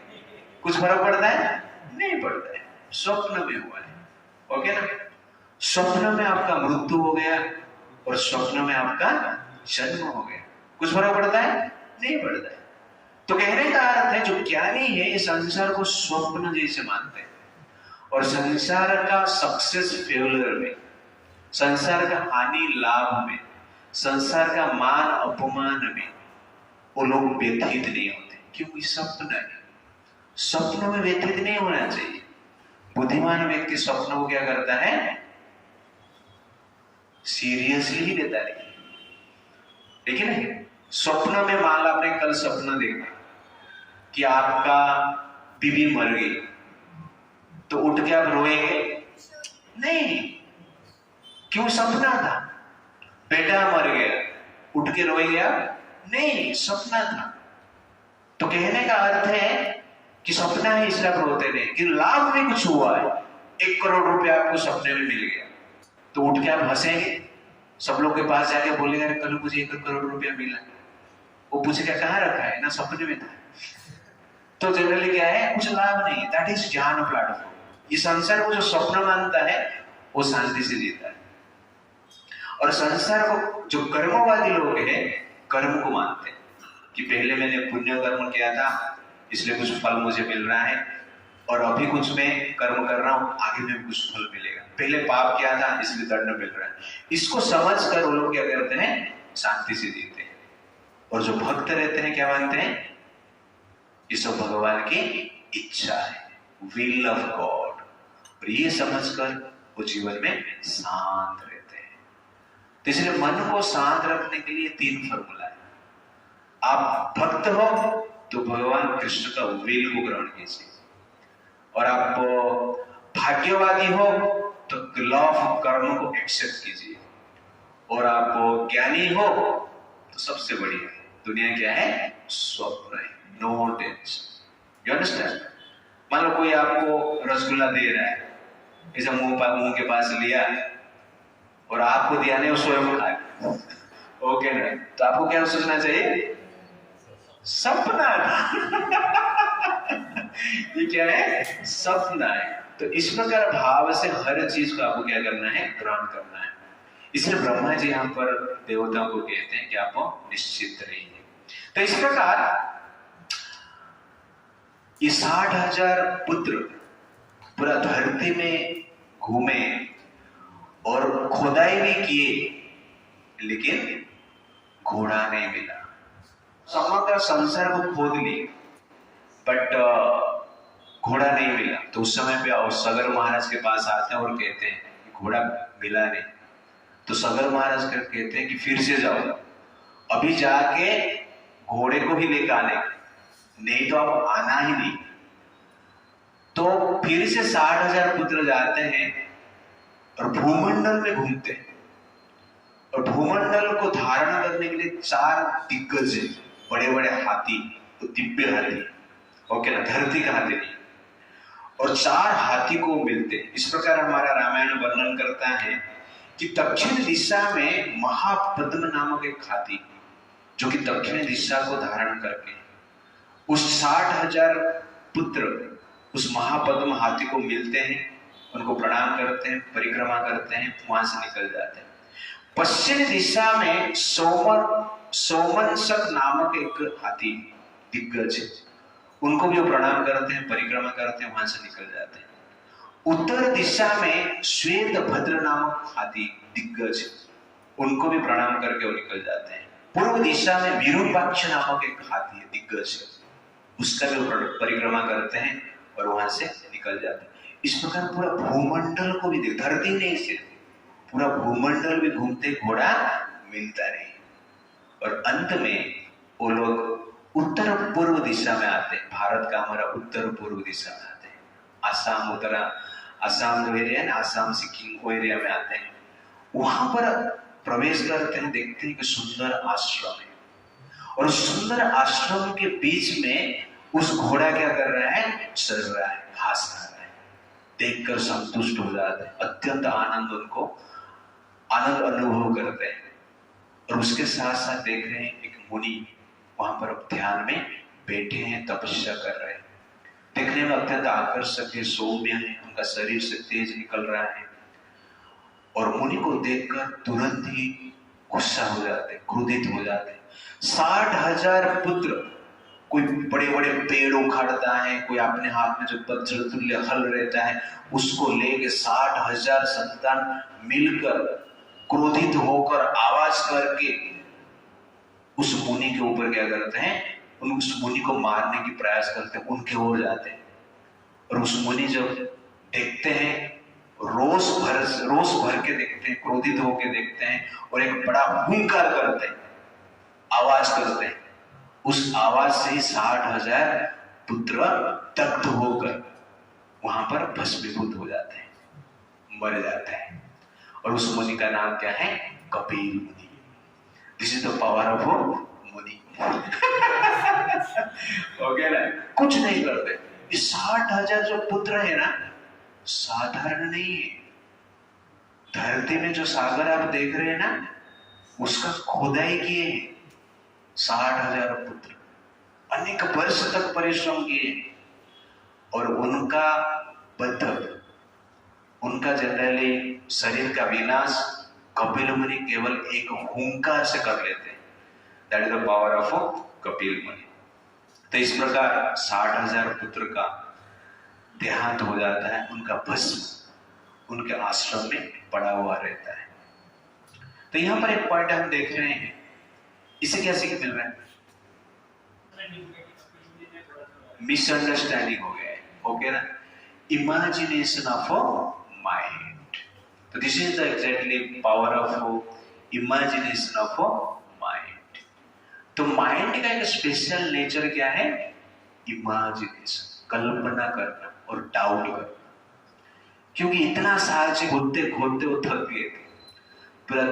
कुछ फर्क पड़ता है नहीं पड़ता है, स्वप्न में हुआ है, ओके ना। स्वप्न में आपका मृत्यु हो गया और स्वप्न में आपका जन्म हो गया, कुछ फर्क पड़ता है नहीं पड़ता है। तो कहने का अर्थ है जो ज्ञानी है ये संसार को स्वप्न जैसे मानते हैं, और संसार का सक्सेस फेलियर में, संसार का हानि लाभ में, संसार का मान अपमान में वो लोग व्यथित नहीं होते, क्योंकि स्वप्न है। स्वप्न में व्यथित नहीं होना चाहिए। बुद्धिमान व्यक्ति स्वप्न को क्या करता है, सीरियसली ही लेता है। लेकिन स्वप्न में मान लो आपने कल सपना देखा कि आपका बीवी मर गई, तो उठ के आप रोएंगे नहीं, क्यों, सपना था। बेटा मर गया, उठ के रोएंगे आप नहीं, सपना था। तो कहने का अर्थ है कि सपना है इसलिए आप रोते नहीं, कि लाभ में कुछ हुआ है, 1 करोड़ रुपया आपको सपने में मिल गया, तो उठ के आप हंसेंगे, सब लोग के पास जाके बोलेंगे अरे कल मुझे 1 करोड़ रुपया मिला, वो पूछेगा कहाँ रखा है, ना सपने में था। तो जनरली क्या है, कुछ लाभ नहीं, दैट इज ज्ञान प्लेटफॉर्म। ये संसार को जो स्वप्न मानता है वो शांति से जीता है, और संसार को जो कर्मवादी लोग हैं कर्म को मानते हैं कि पहले मैंने पुण्य कर्म किया था इसलिए कुछ फल मुझे मिल रहा है, और अभी कुछ मैं कर्म कर रहा हूं आगे में कुछ फल मिलेगा, पहले पाप किया था इसलिए दंड मिल रहा है। इसको समझ कर वो लोग क्या करते हैं, शांति से जीते हैं। और जो भक्त रहते हैं क्या मानते हैं, ये सब भगवान की इच्छा है, विल ऑफ गॉड, और ये समझकर वो जीवन में शांत रहते हैं। तो इसलिए मन को शांत रखने के लिए 3 फॉर्मूला है। आप भक्त हो तो भगवान कृष्ण का विल को ग्रहण कीजिए, और आप भाग्यवादी हो तो लॉ ऑफ कर्म को एक्सेप्ट कीजिए, और आप ज्ञानी हो तो सबसे बढ़िया दुनिया क्या है, स्वप्न है, नो टेंशन। You understand? मान लो कोई आपको रसगुल्ला दे रहा है, ऐसा मुंह के पास लिया और आपको दिया नहीं, वो स्वयं खा गया, ओके ना? तो आपको क्या सोचना चाहिए, सपना ये क्या है, सपना है। तो इस प्रकार भाव से हर चीज को आपको क्या करना है, ग्रहण करना है। इसलिए ब्रह्मा जी यहाँ पर देवताओं को कहते हैं कि आप निश्चित रहिए। तो इस प्रकार ये 60,000 पुत्र पूरा धरती में घूमे और खोदाई भी किए, लेकिन घोड़ा नहीं मिला। समग्र संसार को खोद ली, बट घोड़ा नहीं मिला। तो उस समय पे सगर महाराज के पास आते हैं और कहते हैं कि घोड़ा मिला नहीं। तो सगर महाराज कहते हैं कि फिर से जाओ, अभी जाके घोड़े को ही लेकर आने, नहीं तो आप आना ही नहीं। तो फिर से 60,000 पुत्र जाते हैं और भूमंडल में घूमते हैं, और भूमंडल को धारण करने के लिए 4 दिग्गज हैं, बड़े बड़े हाथी, तो दिव्य हाथी, ओके ना, धरती का हाथी नहीं, और 4 हाथी को मिलते। इस प्रकार हमारा रामायण वर्णन करता है कि दक्षिण दिशा में महापद्म नामक एक हाथी, जो कि दक्षिण दिशा को धारण करके उस 60,000 पुत्र उस महापद्म हाथी को मिलते हैं, उनको प्रणाम करते हैं, परिक्रमा करते हैं, वहां से निकल जाते हैं। पश्चिम दिशा में सोमनसक नामक एक हाथी दिग्गज है, उनको भी वो प्रणाम करते हैं, परिक्रमा करते हैं, वहां से निकल जाते हैं। उत्तर दिशा में श्वेत भद्र नामक हाथी दिग्गज है, उनको भी प्रणाम करके वो निकल जाते हैं। पूर्व दिशा में विरूपाक्ष नामक एक हाथी है, दिग्गज है, उसका भी परिक्रमा करते हैं और वहां से निकल जाते हैं। इस प्रकार पूरा भूमंडल को भी देख, धरती नहीं सिर्फ, पूरा भूमंडल भी घूमते, घोड़ा मिलता नहीं। और अंत में वो लोग उत्तर पूर्व दिशा में आते हैं। भारत का हमारा उत्तर पूर्व दिशा में आते हैं, आसाम जो एरिया है ना, आसाम सिक्किम वो एरिया में आते हैं। वहां पर प्रवेश करते हैं, देखते हैं कि सुंदर आश्रम है, और सुंदर आश्रम के बीच में उस घोड़ा क्या कर रहा है, चल रहा है, घास खा रहा है। देखकर संतुष्ट हो जाते हैं, अत्यंत आनंद, उनको आनंद अनुभव करते हैं। और उसके साथ साथ देख रहे हैं एक मुनि वहां पर ध्यान में बैठे हैं, तपस्या कर रहे हैं। देखने में अत्यंत आकर्षक है, सौम्य है, उनका शरीर से तेज निकल रहा है। और मुनि को देखकर तुरंत ही गुस्सा हो जाते, क्रोधित हो जाते। 60,000 पुत्र, कोई बड़े बड़े पेड़ उखाड़ता है, कोई अपने हाथ में जो वज्र तुल्य हल रहता है उसको लेके 60,000 संतान मिलकर क्रोधित होकर आवाज करके उस मुनि के ऊपर क्या करते हैं, उस मुनि को मारने की प्रयास करते हैं, उनके ओर जाते हैं। और उस मुनि जब देखते हैं, रोष भर के देखते हैं, क्रोधित होकर देखते हैं, और एक बड़ा हुंकार करते हैं, आवाज करते हैं। उस आवाज से ही 60,000 पुत्र दग्ध होकर वहां पर भस्मीभूत हो जाते हैं, मर जाते हैं। और उस मुनि का नाम क्या है, कपिल मुनि। This is the power of मुनि। ओके ना, कुछ नहीं करते। ये 60,000 जो पुत्र है ना, साधारण नहीं है। धरती में जो सागर आप देख रहे हैं ना, उसका खोदाई किए 60,000 पुत्र, अनेक वर्ष तक परिश्रम किए, और उनका बद्धक, उनका जनरली शरीर का विनाश कपिल मुनि केवल एक हुंकार से कर लेते हैं। That is the power of Kapil मुनि। तो इस प्रकार 60,000 पुत्र का देहांत हो जाता है, उनका भस्म उनके आश्रम में पड़ा हुआ रहता है। तो यहां पर एक पॉइंट हम देख रहे हैं, इसे क्या सीख मिल रहा है? मिसअंडरस्टैंडिंग हो गया है, ओके ना। इमेजिनेशन ऑफ माइंड, तो this is the exactly power of imagination of mind. तो माइंड का एक स्पेशल नेचर क्या है? इमेजिनेशन, कल्पना करना और डाउट करना। क्योंकि इतना साल से खोदते खोदते वो थक गए थे, पूरा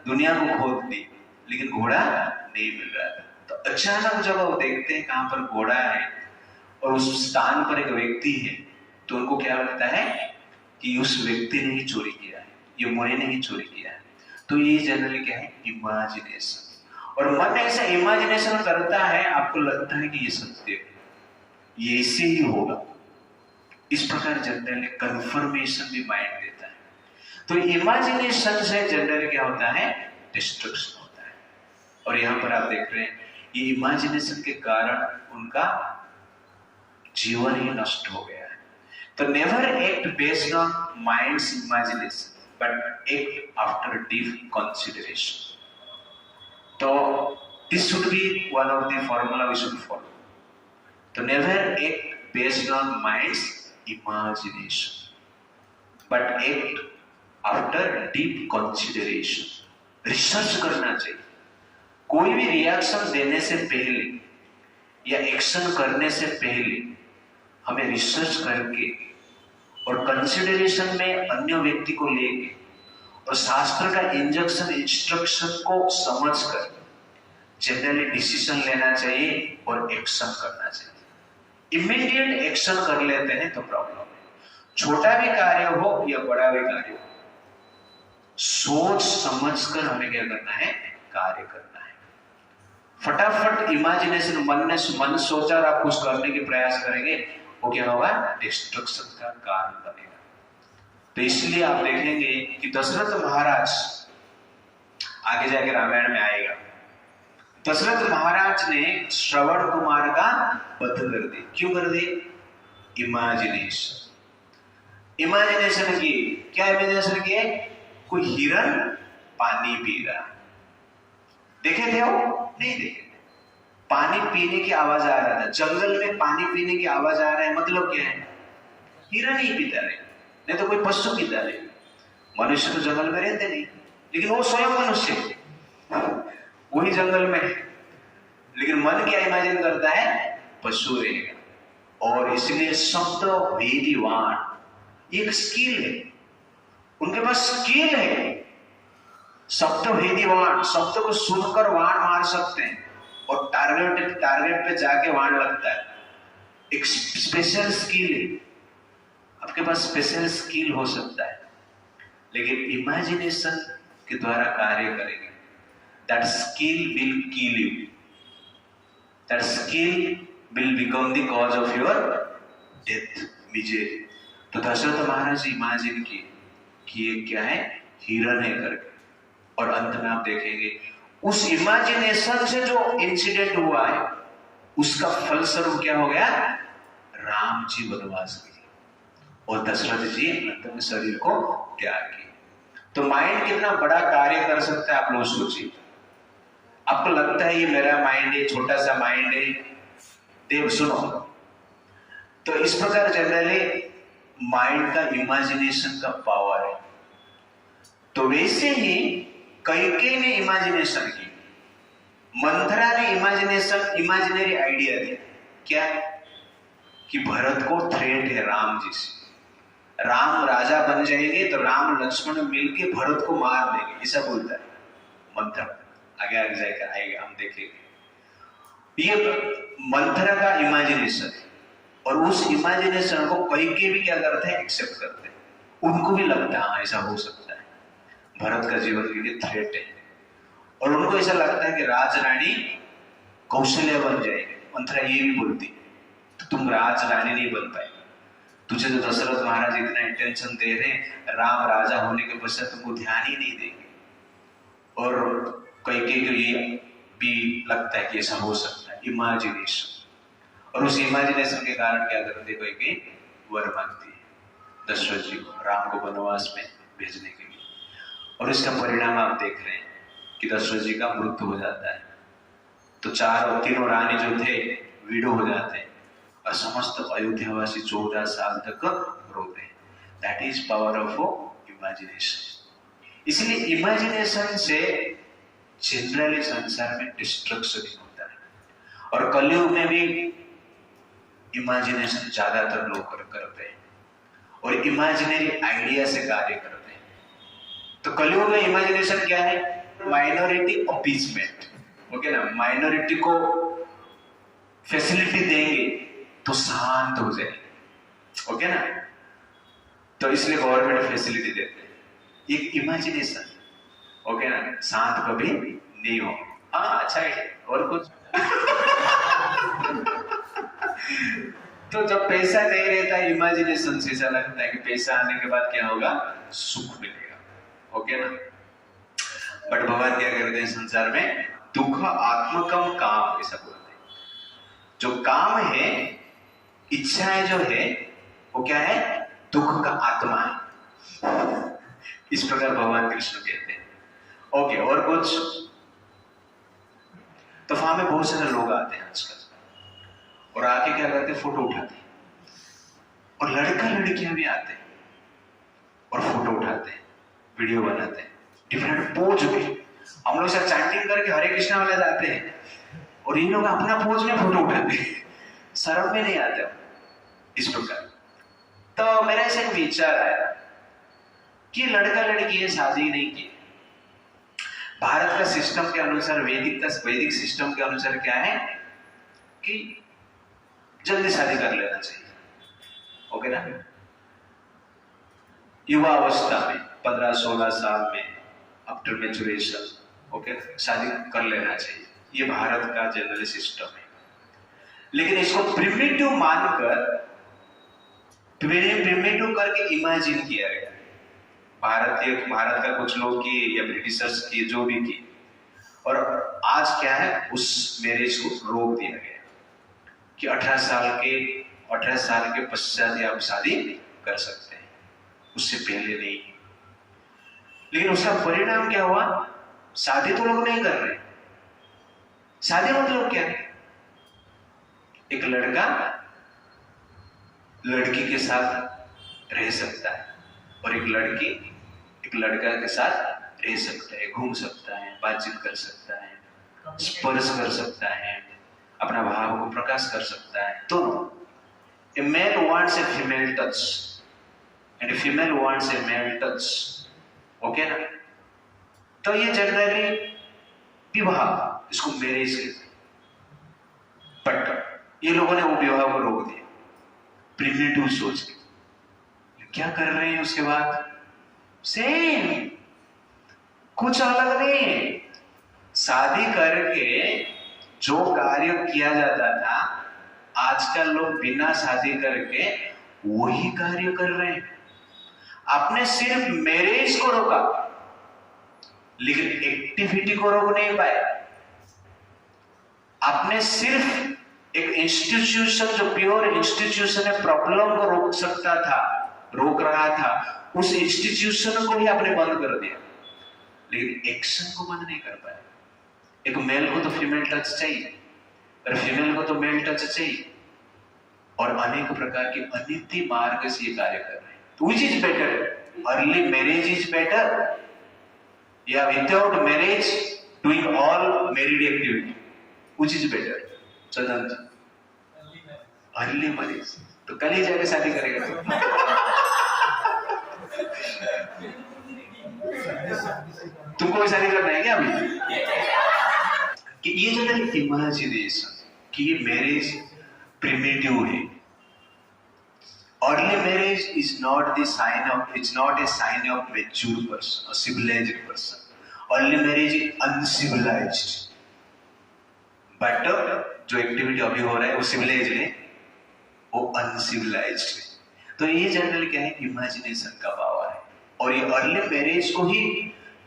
दुनिया को खोद दी, लेकिन घोड़ा नहीं मिल रहा था। तो अचानक जब वो देखते हैं कहां पर घोड़ा है और उस स्थान पर एक व्यक्ति है, तो उनको क्या लगता है कि उस व्यक्ति ने ही चोरी किया है, ये मुनि ने ही चोरी किया है। तो ये जनरली क्या है? इमेजिनेशन। और मन ऐसा इमेजिनेशन करता है, आपको लगता है कि ये सत्य है, ये इससे ही होगा। इस प्रकार जनरली कंफर्मेशन भी माइंड देता है। तो इमेजिनेशन से जनरली क्या होता है? डिस्ट्रक्शन होता है। और यहां पर आप देख रहे हैं, ये इमेजिनेशन के कारण उनका जीवन ही नष्ट हो गया है। तो never act based on mind's imagination, but act after deep consideration. तो this should be one of the formula we should follow. तो never act based on mind's imagination, but act after deep consideration. Research करना चाहिए। कोई भी reaction देने से पहले या एक्शन करने से पहले हमें रिसर्च करके और कंसिडरेशन में अन्य व्यक्ति को लेके और शास्त्र का इंस्ट्रक्शन को समझकर जनरली डिसीजन लेना चाहिए और एक्शन करना चाहिए। इमीडिएट एक्शन कर लेते हैं तो प्रॉब्लम है। छोटा भी कार्य हो या बड़ा भी कार्य हो, सोच समझकर हमें क्या करना है? कार्य करना है। फटाफट इमेजिनेशन, मन सोचा और आप कुछ करने के प्रयास करेंगे, वो क्या होगा? डिस्ट्रक्शन का कारण बनेगा। तो इसलिए आप देखेंगे कि दशरथ महाराज, आगे जाके रामायण में आएगा, दशरथ महाराज ने श्रवण कुमार का वध कर दिया। क्यों कर दिया? इमेजिनेशन की। क्या इमेजिनेशन किए? कोई हिरन पानी पी रहा, देखे थे वो? नहीं देखे। पानी पीने की आवाज आ रहा था, जंगल में पानी पीने की आवाज आ रहा है, मतलब क्या है? हिरन ही पीता रहे, नहीं तो कोई पशु पीता रहे। मनुष्य तो जंगल में रहते नहीं, लेकिन वो स्वयं मनुष्य वही जंगल में, लेकिन मन क्या इमेजिन करता है? पशु रहेगा। और इसलिए शब्द वेदीवान एक स्किल है, उनके पास स्किल है। शब्द वेदीवान, शब्द को सुनकर वाण मार सकते हैं और टारगेट पे जाके वाण लगता है। एक स्पेशल स्किल है, आपके पास स्पेशल स्किल हो सकता है, लेकिन इमेजिनेशन के द्वारा कार्य करेंगे, that skill will kill you, that skill will become the cause of your death, misery। तो दशरथ महाराज इमेजिन किए कि ये क्या है? हिरन है करके, और अंत में आप देखेंगे उस इमेजिनेशन से जो इंसिडेंट हुआ है उसका फलस्वरूप क्या हो गया? राम जी वनवास गए और दशरथ जी अंत में शरीर को त्याग किए। तो माइंड कितना बड़ा कार्य कर सकता है, आप लोग सोचिए। आपको लगता है ये मेरा माइंड है, छोटा सा माइंड है, देव सुनो। तो इस प्रकार जनरली माइंड का इमेजिनेशन का पावर है। तो वैसे ही कैकेयी ने इमेजिनेशन की, मंथरा ने इमेजिनरी आइडिया दी। क्या? कि भरत को थ्रेट है राम जी से, राम राजा बन जाएंगे तो राम लक्ष्मण मिलके भरत को मार देंगे, ऐसा बोलता है मंथरा। आगे जाकर आएगा, हम देखेंगे। ये मंथरा का इमेजिनेशन, और उस इमेजिनेशन को कई के भी क्या करते हैं, एक्सेप्ट करते हैं। उनको भी लगता है हाँ ऐसा हो सकता है, भरत का जीवन के लिए थ्रेट है, और उनको ऐसा लगता है कि राजरानी कौशल्या बन जाएगी। मंथरा ये भी बोलती तो तुम राजरानी नहीं बन पाएगी, तुझे तो दशरथ महाराज इतना अटेंशन दे रहे हैं, राम राजा होने के पश्चात तुमको ध्यान ही नहीं देंगे। और कई को ये भी लगता है कि ऐसा हो सकता है, इमेजिनेशन। और उस इमेजिनेशन के कारण क्या करते, कई वर मांगती है दशरथ जी को, राम को वनवास में भेजने के लिए। और इसका परिणाम आप देख रहे हैं कि दशरथ जी का मृत्यु हो जाता है, तो तीनों रानी जो थे विडो हो जाते हैं, और समस्त अयोध्यावासी 14 साल तक रोते हैं। That is power of imagination. इसलिए इमेजिनेशन से जनरली संसार में डिस्ट्रक्शन ही होता है, और कलयुग में भी इमेजिनेशन ज्यादातर लोग करते हैं, और इमेजिनरी आइडिया से कार्य करते हैं। तो कलयुग में इमेजिनेशन क्या है, माइनॉरिटी अपीजमेंट। ओके ना, माइनॉरिटी को फैसिलिटी देंगे तो शांत हो जाएंगे। ओके ना, तो इसलिए गवर्नमेंट फैसिलिटी देते हैं, एक इमेजिनेशन। ओके ना, शांत कभी नहीं हो। हाँ अच्छा है। और कुछ तो जब पैसा नहीं रहता है, इमेजिनेशन से ऐसा लगता है कि पैसा आने के बाद क्या होगा, सुख मिलेगा। ओके ना, बट भगवान क्या करते हैं संसार में, दुख आत्मकम काम ऐसा बोलते हैं। जो काम है, इच्छाएं जो है, वो क्या है, दुख का आत्मा है। इस प्रकार भगवान कृष्ण कहते हैं। ओके, और कुछ? तो वहां में बहुत सारे लोग आते हैं आजकल, और आके क्या करते हैं, फोटो उठाते हैं, और लड़का लड़कियां भी आते हैं और फोटो उठाते हैं, वीडियो बनाते हैं, डिफरेंट पोज में। हम लोग सब चैंटिंग करके हरे कृष्णा वाले जाते हैं, और इन लोग अपना पोज में फोटो उठाते हैं, शर्म में नहीं आते इस प्रकार। तो मेरा ऐसा एक विचार आया कि लड़का लड़की ये शादी नहीं की, भारत का सिस्टम के अनुसार, वैदिक सिस्टम के अनुसार क्या है कि जल्दी शादी कर लेना चाहिए। ओके ना, युवा अवस्था में 15-16 साल में आफ्टर मैच्योरेशन, ओके, शादी कर लेना चाहिए। ये भारत का जनरल सिस्टम है। लेकिन इसको प्रिमिटिव मानकर, प्रिमिटिव करके इमेजिन किया गया। भारत का कुछ लोग किए या ब्रिटिशर्स किए, जो भी किए, और आज क्या है, उस मैरिज को रोक दिया गया कि 18 साल के पश्चात ही आप शादी कर सकते हैं, उससे पहले नहीं। लेकिन उसका परिणाम क्या हुआ, शादी तो लोग नहीं कर रहे। शादी मतलब क्या है, एक लड़का लड़की के साथ रह सकता है, और एक लड़की एक लड़का के साथ रह सकता है, घूम सकता है, बातचीत कर सकता है, स्पर्श कर सकता है, अपना भाव को प्रकाश कर सकता है। तो a male wants a female touch and a female wants a male touch। Okay ना, तो ये जनरली विवाह, इसको मैरिज कहते हैं। बट ये लोगों ने वो विवाह को रोक दिया प्रिमिटिव सोच के। क्या कर रहे हैं उसके बाद, सेम, कुछ अलग नहीं। शादी करके जो कार्य किया जाता था, आजकल लोग बिना शादी करके वही कार्य कर रहे हैं। आपने सिर्फ मैरिज को रोका, लेकिन एक्टिविटी को रोक नहीं पाए। आपने सिर्फ एक इंस्टीट्यूशन, जो प्योर इंस्टीट्यूशन है, प्रॉब्लम को रोक रहा था, उस इंस्टीट्यूशन को ही आपने बंद कर दिया, लेकिन एक्शन को बंद नहीं कर पाया। एक मेल को तो फीमेल टच चाहिए, और फीमेल को तो मेल टच चाहिए, और अनेक प्रकार के अनित्य मार्ग से ये कार्य कर रहे हैं। Which is better? Early marriage is better, या without marriage doing all married activity? Which is better? Chandan ji, early marriage. तो कल ही जाके शादी करेगा तुमको भी शादी करना है क्या अभी? कि ये जो है इमेजिनेशन, कि ये मैरिज प्रिमिटिव है। Early marriage is not the sign of, it's not a sign of mature person, a civilized person. Early marriage is uncivilized. But जो एक्टिविटी अभी हो रहा है वो सिविलाइज्ड है, वो अनसिविलाइज्ड है। तो ये जनरली क्या है, इमेजिनेशन का पावर है, और ये अर्ली मैरिज को ही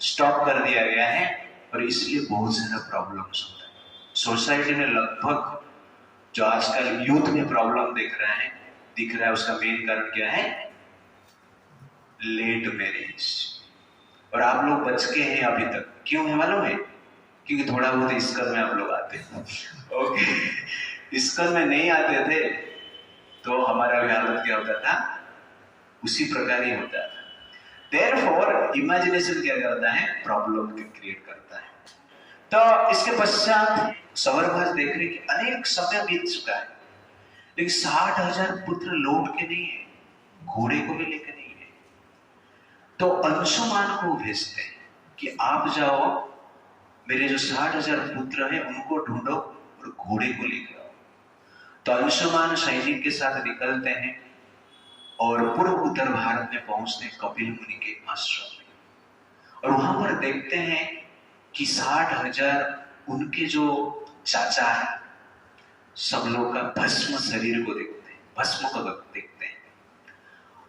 स्टॉप कर दिया गया है, और इसलिए बहुत सारा प्रॉब्लम्स होता है सोसाइटी में। लगभग जो आजकल यूथ में प्रॉब्लम दिख रहा है, उसका मेन कारण क्या है, लेट मैरिज। और आप लोग बच के हैं अभी तक, क्यों है मालूम है? क्योंकि थोड़ा बहुत इस्कन में आप लोग आते हैं। ओके, इस्कन में नहीं आते थे तो हमारा भी हालत क्या होता था, उसी प्रकार ही होता था। देयरफॉर इमेजिनेशन क्या करता है, प्रॉब्लम क्रिएट करता है। तो इसके पश्चात सवरभाज देख रहे कि अनेक समय बीत चुका है, लेकिन 60,000 पुत्र लौट के नहीं है, घोड़े को भी लेकर नहीं है। तो अंशुमान को भेजते हैं कि आप जाओ, मेरे जो 60,000 पुत्र हैं उनको ढूंढो और घोड़े को लेकर आओ। तो अंशुमान सैनिक के साथ निकलते हैं और पूर्व उत्तर भारत में पहुंचते हैं कपिल मुनि के आश्रम में, और वहां पर देखते हैं कि 60,000 उनके जो चाचा है सब लोग का भस्म शरीर को देखते हैं, भस्म को देखते हैं,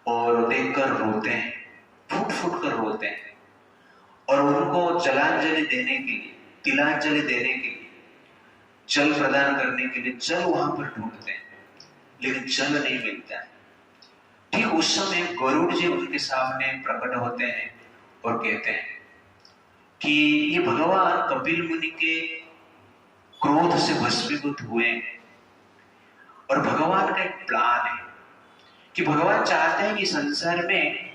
और देखकर रोते हैं, फूट फूट कर रोते हैं, और उनको जलांजलि देने के लिए, तिलांजलि देने के लिए, जल प्रदान करने के लिए जल वहां पर ढूंढते हैं, लेकिन जल नहीं मिलता है। ठीक उस समय गरुड़ जी उनके सामने प्रकट होते हैं और कहते हैं कि ये भगवान कपिल मुनि के क्रोध से भस्मीभूत हुए हैं, और भगवान का एक प्लान है कि भगवान चाहते हैं कि संसार में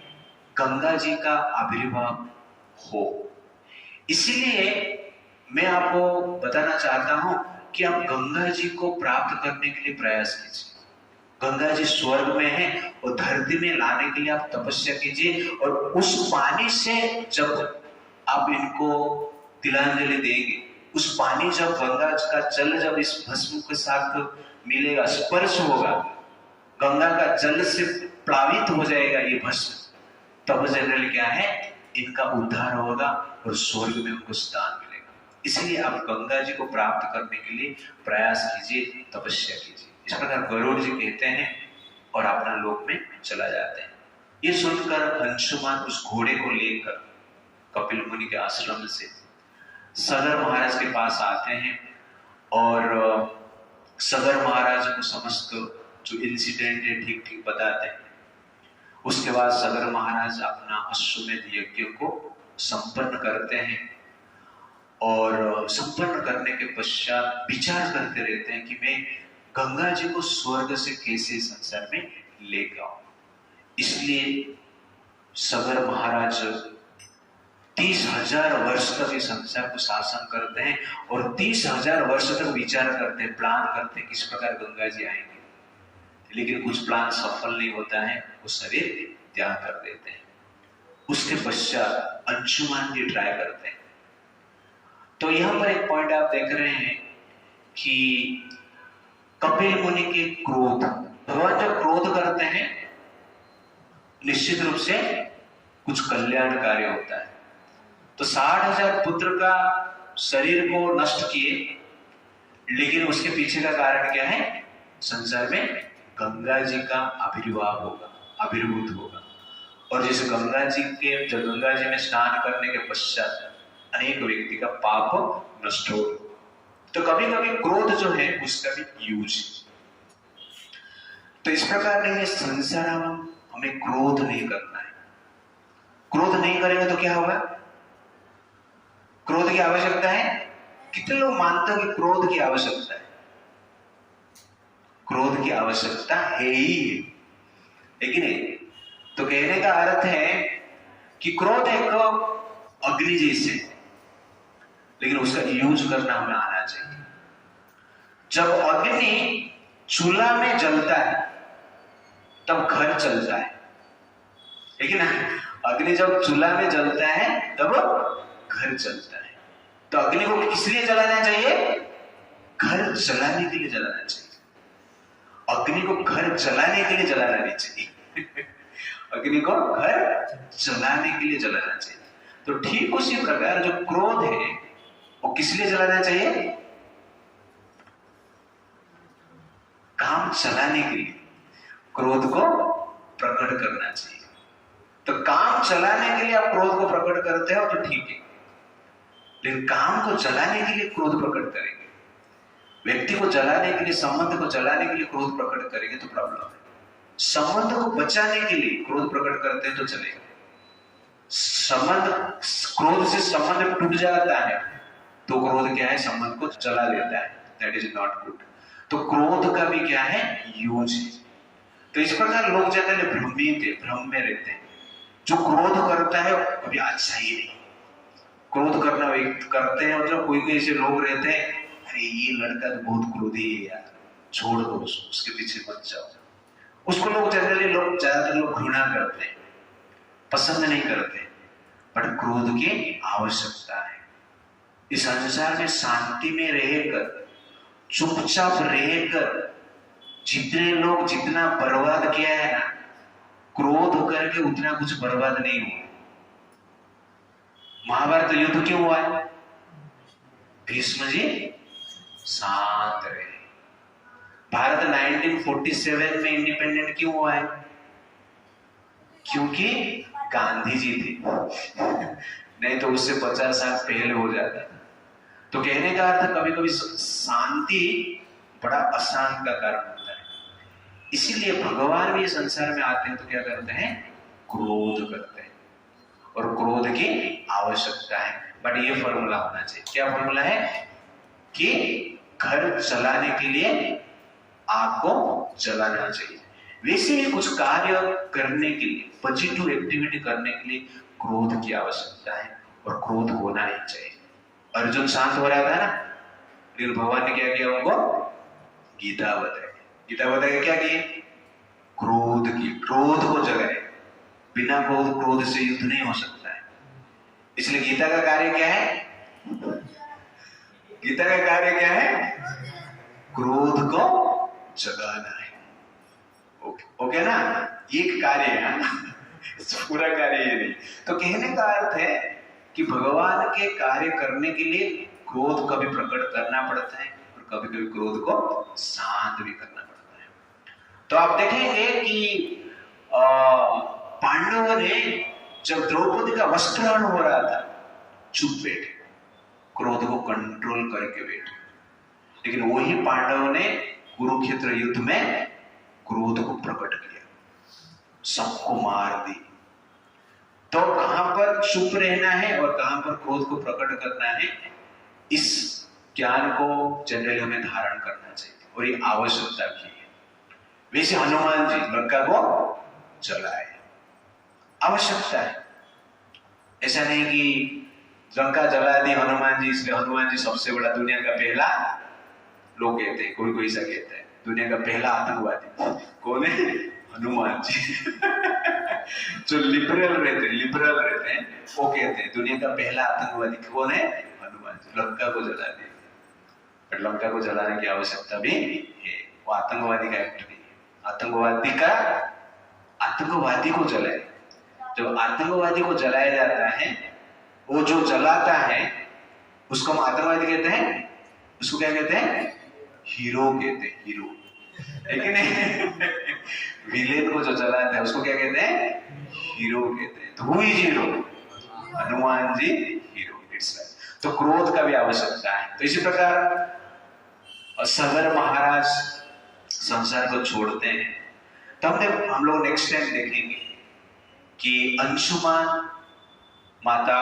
गंगा जी का आविर्भाव हो। इसलिए मैं आपको बताना चाहता हूं कि आप गंगा जी को प्राप्त करने के लिए प्रयास कीजिए। गंगा जी स्वर्ग में है और धरती में लाने के लिए आप तपस्या कीजिए, और उस पानी से जब आप इनको तिलांजलि देंगे, उस पानी जब गंगा का जल जब इस भस्म के साथ मिलेगा, स्पर्श होगा, गंगा का जल से प्लावित हो जाएगा ये भस्म, तब जनरली क्या है, इनका उद्धार होगा और स्वर्ग में उनको स्थान मिलेगा। इसलिए आप गंगा जी को प्राप्त करने के लिए प्रयास कीजिए, तपस्या कीजिए। इस प्रकार गरुड़ जी कहते हैं और अपना लोक में चला जाते हैं। ये सुनकर अंशुमान उस घोड़े को लेकर कपिल मुनि के आश्रम से सगर महाराज के पास आते हैं, और सगर महाराज को समस्त जो इंसिडेंट है ठीक ठीक बताते हैं। उसके बाद सगर महाराज अपना अश्वमेध यज्ञ को संपन्न करते हैं, और संपन्न करने के पश्चात विचार करते रहते हैं कि मैं गंगा जी को स्वर्ग से कैसे संसार में लेकर आऊं। इसलिए सगर महाराज 30,000 वर्ष तक इस संसार को शासन करते हैं, और 30,000 वर्ष तक विचार करते हैं, प्लान करते हैं किस प्रकार गंगा जी आएंगे। लेकिन कुछ प्लान सफल नहीं होता है, वो शरीर त्याग कर देते हैं। उसके पश्चात अंशुमान जी ट्राई करते हैं। तो यहां पर एक पॉइंट आप देख रहे हैं कि कपिल मुनि के क्रोध, भगवान जब क्रोध करते हैं निश्चित रूप से कुछ कल्याण कार्य होता है। तो 60,000 पुत्र का शरीर को नष्ट किए, लेकिन उसके पीछे का कारण क्या है, संसार में गंगा जी का आविर्भाव होगा, आविर्भूत होगा। और जैसे गंगा जी में स्नान करने के पश्चात अनेक व्यक्ति का पाप नष्ट हो। तो कभी कभी क्रोध जो है उसका भी यूज है। तो इस प्रकार नहीं, संसार हमें क्रोध नहीं करना है। क्रोध नहीं करेंगे तो क्या होगा, क्रोध की आवश्यकता है। कितने लोग मानते हो कि क्रोध की आवश्यकता है? क्रोध की आवश्यकता है ही है, लेकिन तो कहने का अर्थ है कि क्रोध एक अग्नि जैसे, लेकिन उसका यूज करना हमें आना चाहिए। जब अग्नि चूल्हा में जलता है तब घर चलता है, लेकिन अग्नि जब चूल्हा में जलता है तब घर चलता है। तो अग्नि को किस लिए जलाना चाहिए? घर जलाने के लिए जलाना चाहिए। अग्नि को घर जलाने के लिए जलाना नहीं चाहिए। अग्नि को घर जलाने के लिए जलाना चाहिए। तो ठीक उसी प्रकार जो क्रोध है वो किस लिए जलाना चाहिए? काम चलाने के लिए क्रोध को प्रकट करना चाहिए। तो काम चलाने के लिए आप क्रोध को प्रकट करते हो तो ठीक है, लेकिन काम को जलाने के लिए क्रोध प्रकट करेंगे, व्यक्ति को जलाने के लिए, संबंध को जलाने के लिए क्रोध प्रकट करेंगे तो प्रॉब्लम है। संबंध को बचाने के लिए क्रोध प्रकट करते हैं तो चलेगा। संबंध, क्रोध से संबंध टूट जाता है तो क्रोध क्या है? संबंध को जला देता है। That is not good. तो क्रोध का भी क्या है? यूज है। तो इस प्रकार लोग जनरली भ्रमित है, भ्रम में रहते हैं। जो क्रोध करता है कभी अच्छा ही नहीं। क्रोध करना व्यक्त करते हैं, मतलब कोई कोई ऐसे लोग रहते हैं, अरे ये लड़का तो बहुत क्रोधी है यार, छोड़ दो उसके पीछे मत जाओ। उसको लोग जनरली, लोग ज्यादातर लोग घृणा करते हैं, पसंद नहीं करते। बट क्रोध की आवश्यकता है। इस संसार में शांति में रहकर, चुपचाप रहकर जितने लोग जितना बर्बाद किया है ना, क्रोध करके उतना कुछ बर्बाद नहीं हुआ। महाभारत युद्ध क्यों हुआ है? भीष्म जी शांत रहे। भारत 1947 में इंडिपेंडेंट क्यों हुआ है? क्योंकि गांधी जी थे। नहीं तो उससे 50 साल पहले हो जाता। तो कहने का अर्थ, कभी कभी शांति बड़ा अशांत का कारण होता है। इसीलिए भगवान भी संसार में आते हैं तो क्या करते हैं? क्रोध करते हैं, और क्रोध की आवश्यकता है। बट ये फॉर्मूला होना चाहिए। क्या फॉर्मूला है? कि घर जलाने के लिए आग को जलाना चाहिए। वैसे ही कुछ कार्य करने के लिए, पॉजिटिव एक्टिविटी करने के लिए क्रोध की आवश्यकता है, और क्रोध होना ही चाहिए। अर्जुन शांत हो रहा था ना, लेकिन भगवान ने क्या किया? उनको गीता बताई। गीता बताया क्या किए? क्रोध की, क्रोध को जगाए। बिना क्रोध से युद्ध नहीं हो सकता है। इसलिए गीता का कार्य क्या है? गीता का कार्य क्या है? क्रोध को जगाना है। ओके ना? एक कार्य है, पूरा कार्य ये नहीं। तो कहने का अर्थ है कि भगवान के कार्य करने के लिए क्रोध का भी प्रकट करना पड़ता है, और कभी कभी क्रोध को शांत भी करना पड़ता है। तो आप देखेंगे कि पांडवों ने, जब द्रौपदी का वस्त्रहरण हो रहा था, चुप बैठे, क्रोध को कंट्रोल करके बैठे। लेकिन वही पांडवों ने कुरुक्षेत्र युद्ध में क्रोध को प्रकट किया, सबको मार दी। तो कहां पर चुप रहना है और कहां पर क्रोध को प्रकट करना है, इस ज्ञान को जनरली हमें धारण करना चाहिए, और ये आवश्यकता की है। वैसे हनुमान जी लंका को जलाए, आवश्यकता है। ऐसा नहीं कि लंका जला दी हनुमान जी, इसलिए हनुमान जी सबसे बड़ा, दुनिया का पहला, लोग कहते हैं, कोई कोई ऐसा कहता है, दुनिया का पहला आतंकवादी कौन है? हनुमान जी। जो लिबरल रहते हैं वो कहते हैं दुनिया का पहला आतंकवादी कौन है? हनुमान जी। लंका को जला दिया, पर लंका को जलाने की आवश्यकता भी है। वो आतंकवादी का एक्ट नहीं है। आतंकवादी को जलाए। जब आतंकवादी को जलाया जाता है, वो जो जलाता है उसको हम आतंकवादी कहते हैं, उसको क्या कहते हैं? हीरो कहते हैं, हीरो। लेकिन विलेन को जो जलाता है उसको क्या कहते हैं? हीरो कहते हैं। तो who is hero? Hanuman ji hero. It's right. तो क्रोध का भी आवश्यकता है। तो इसी प्रकार सगर महाराज संसार को छोड़ते हैं, तब हम लोग नेक्स्ट टाइम देखेंगे कि अंशुमान माता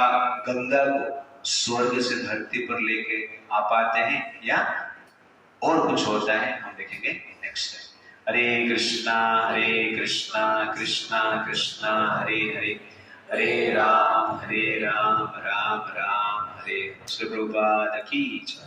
गंगा को स्वर्ग से धरती पर लेके आ पाते हैं, या और कुछ होता है, हम देखेंगे नेक्स्ट टाइम। हरे कृष्णा कृष्णा कृष्णा हरे हरे, हरे राम राम राम हरे। श्री प्रभुपाद की जय।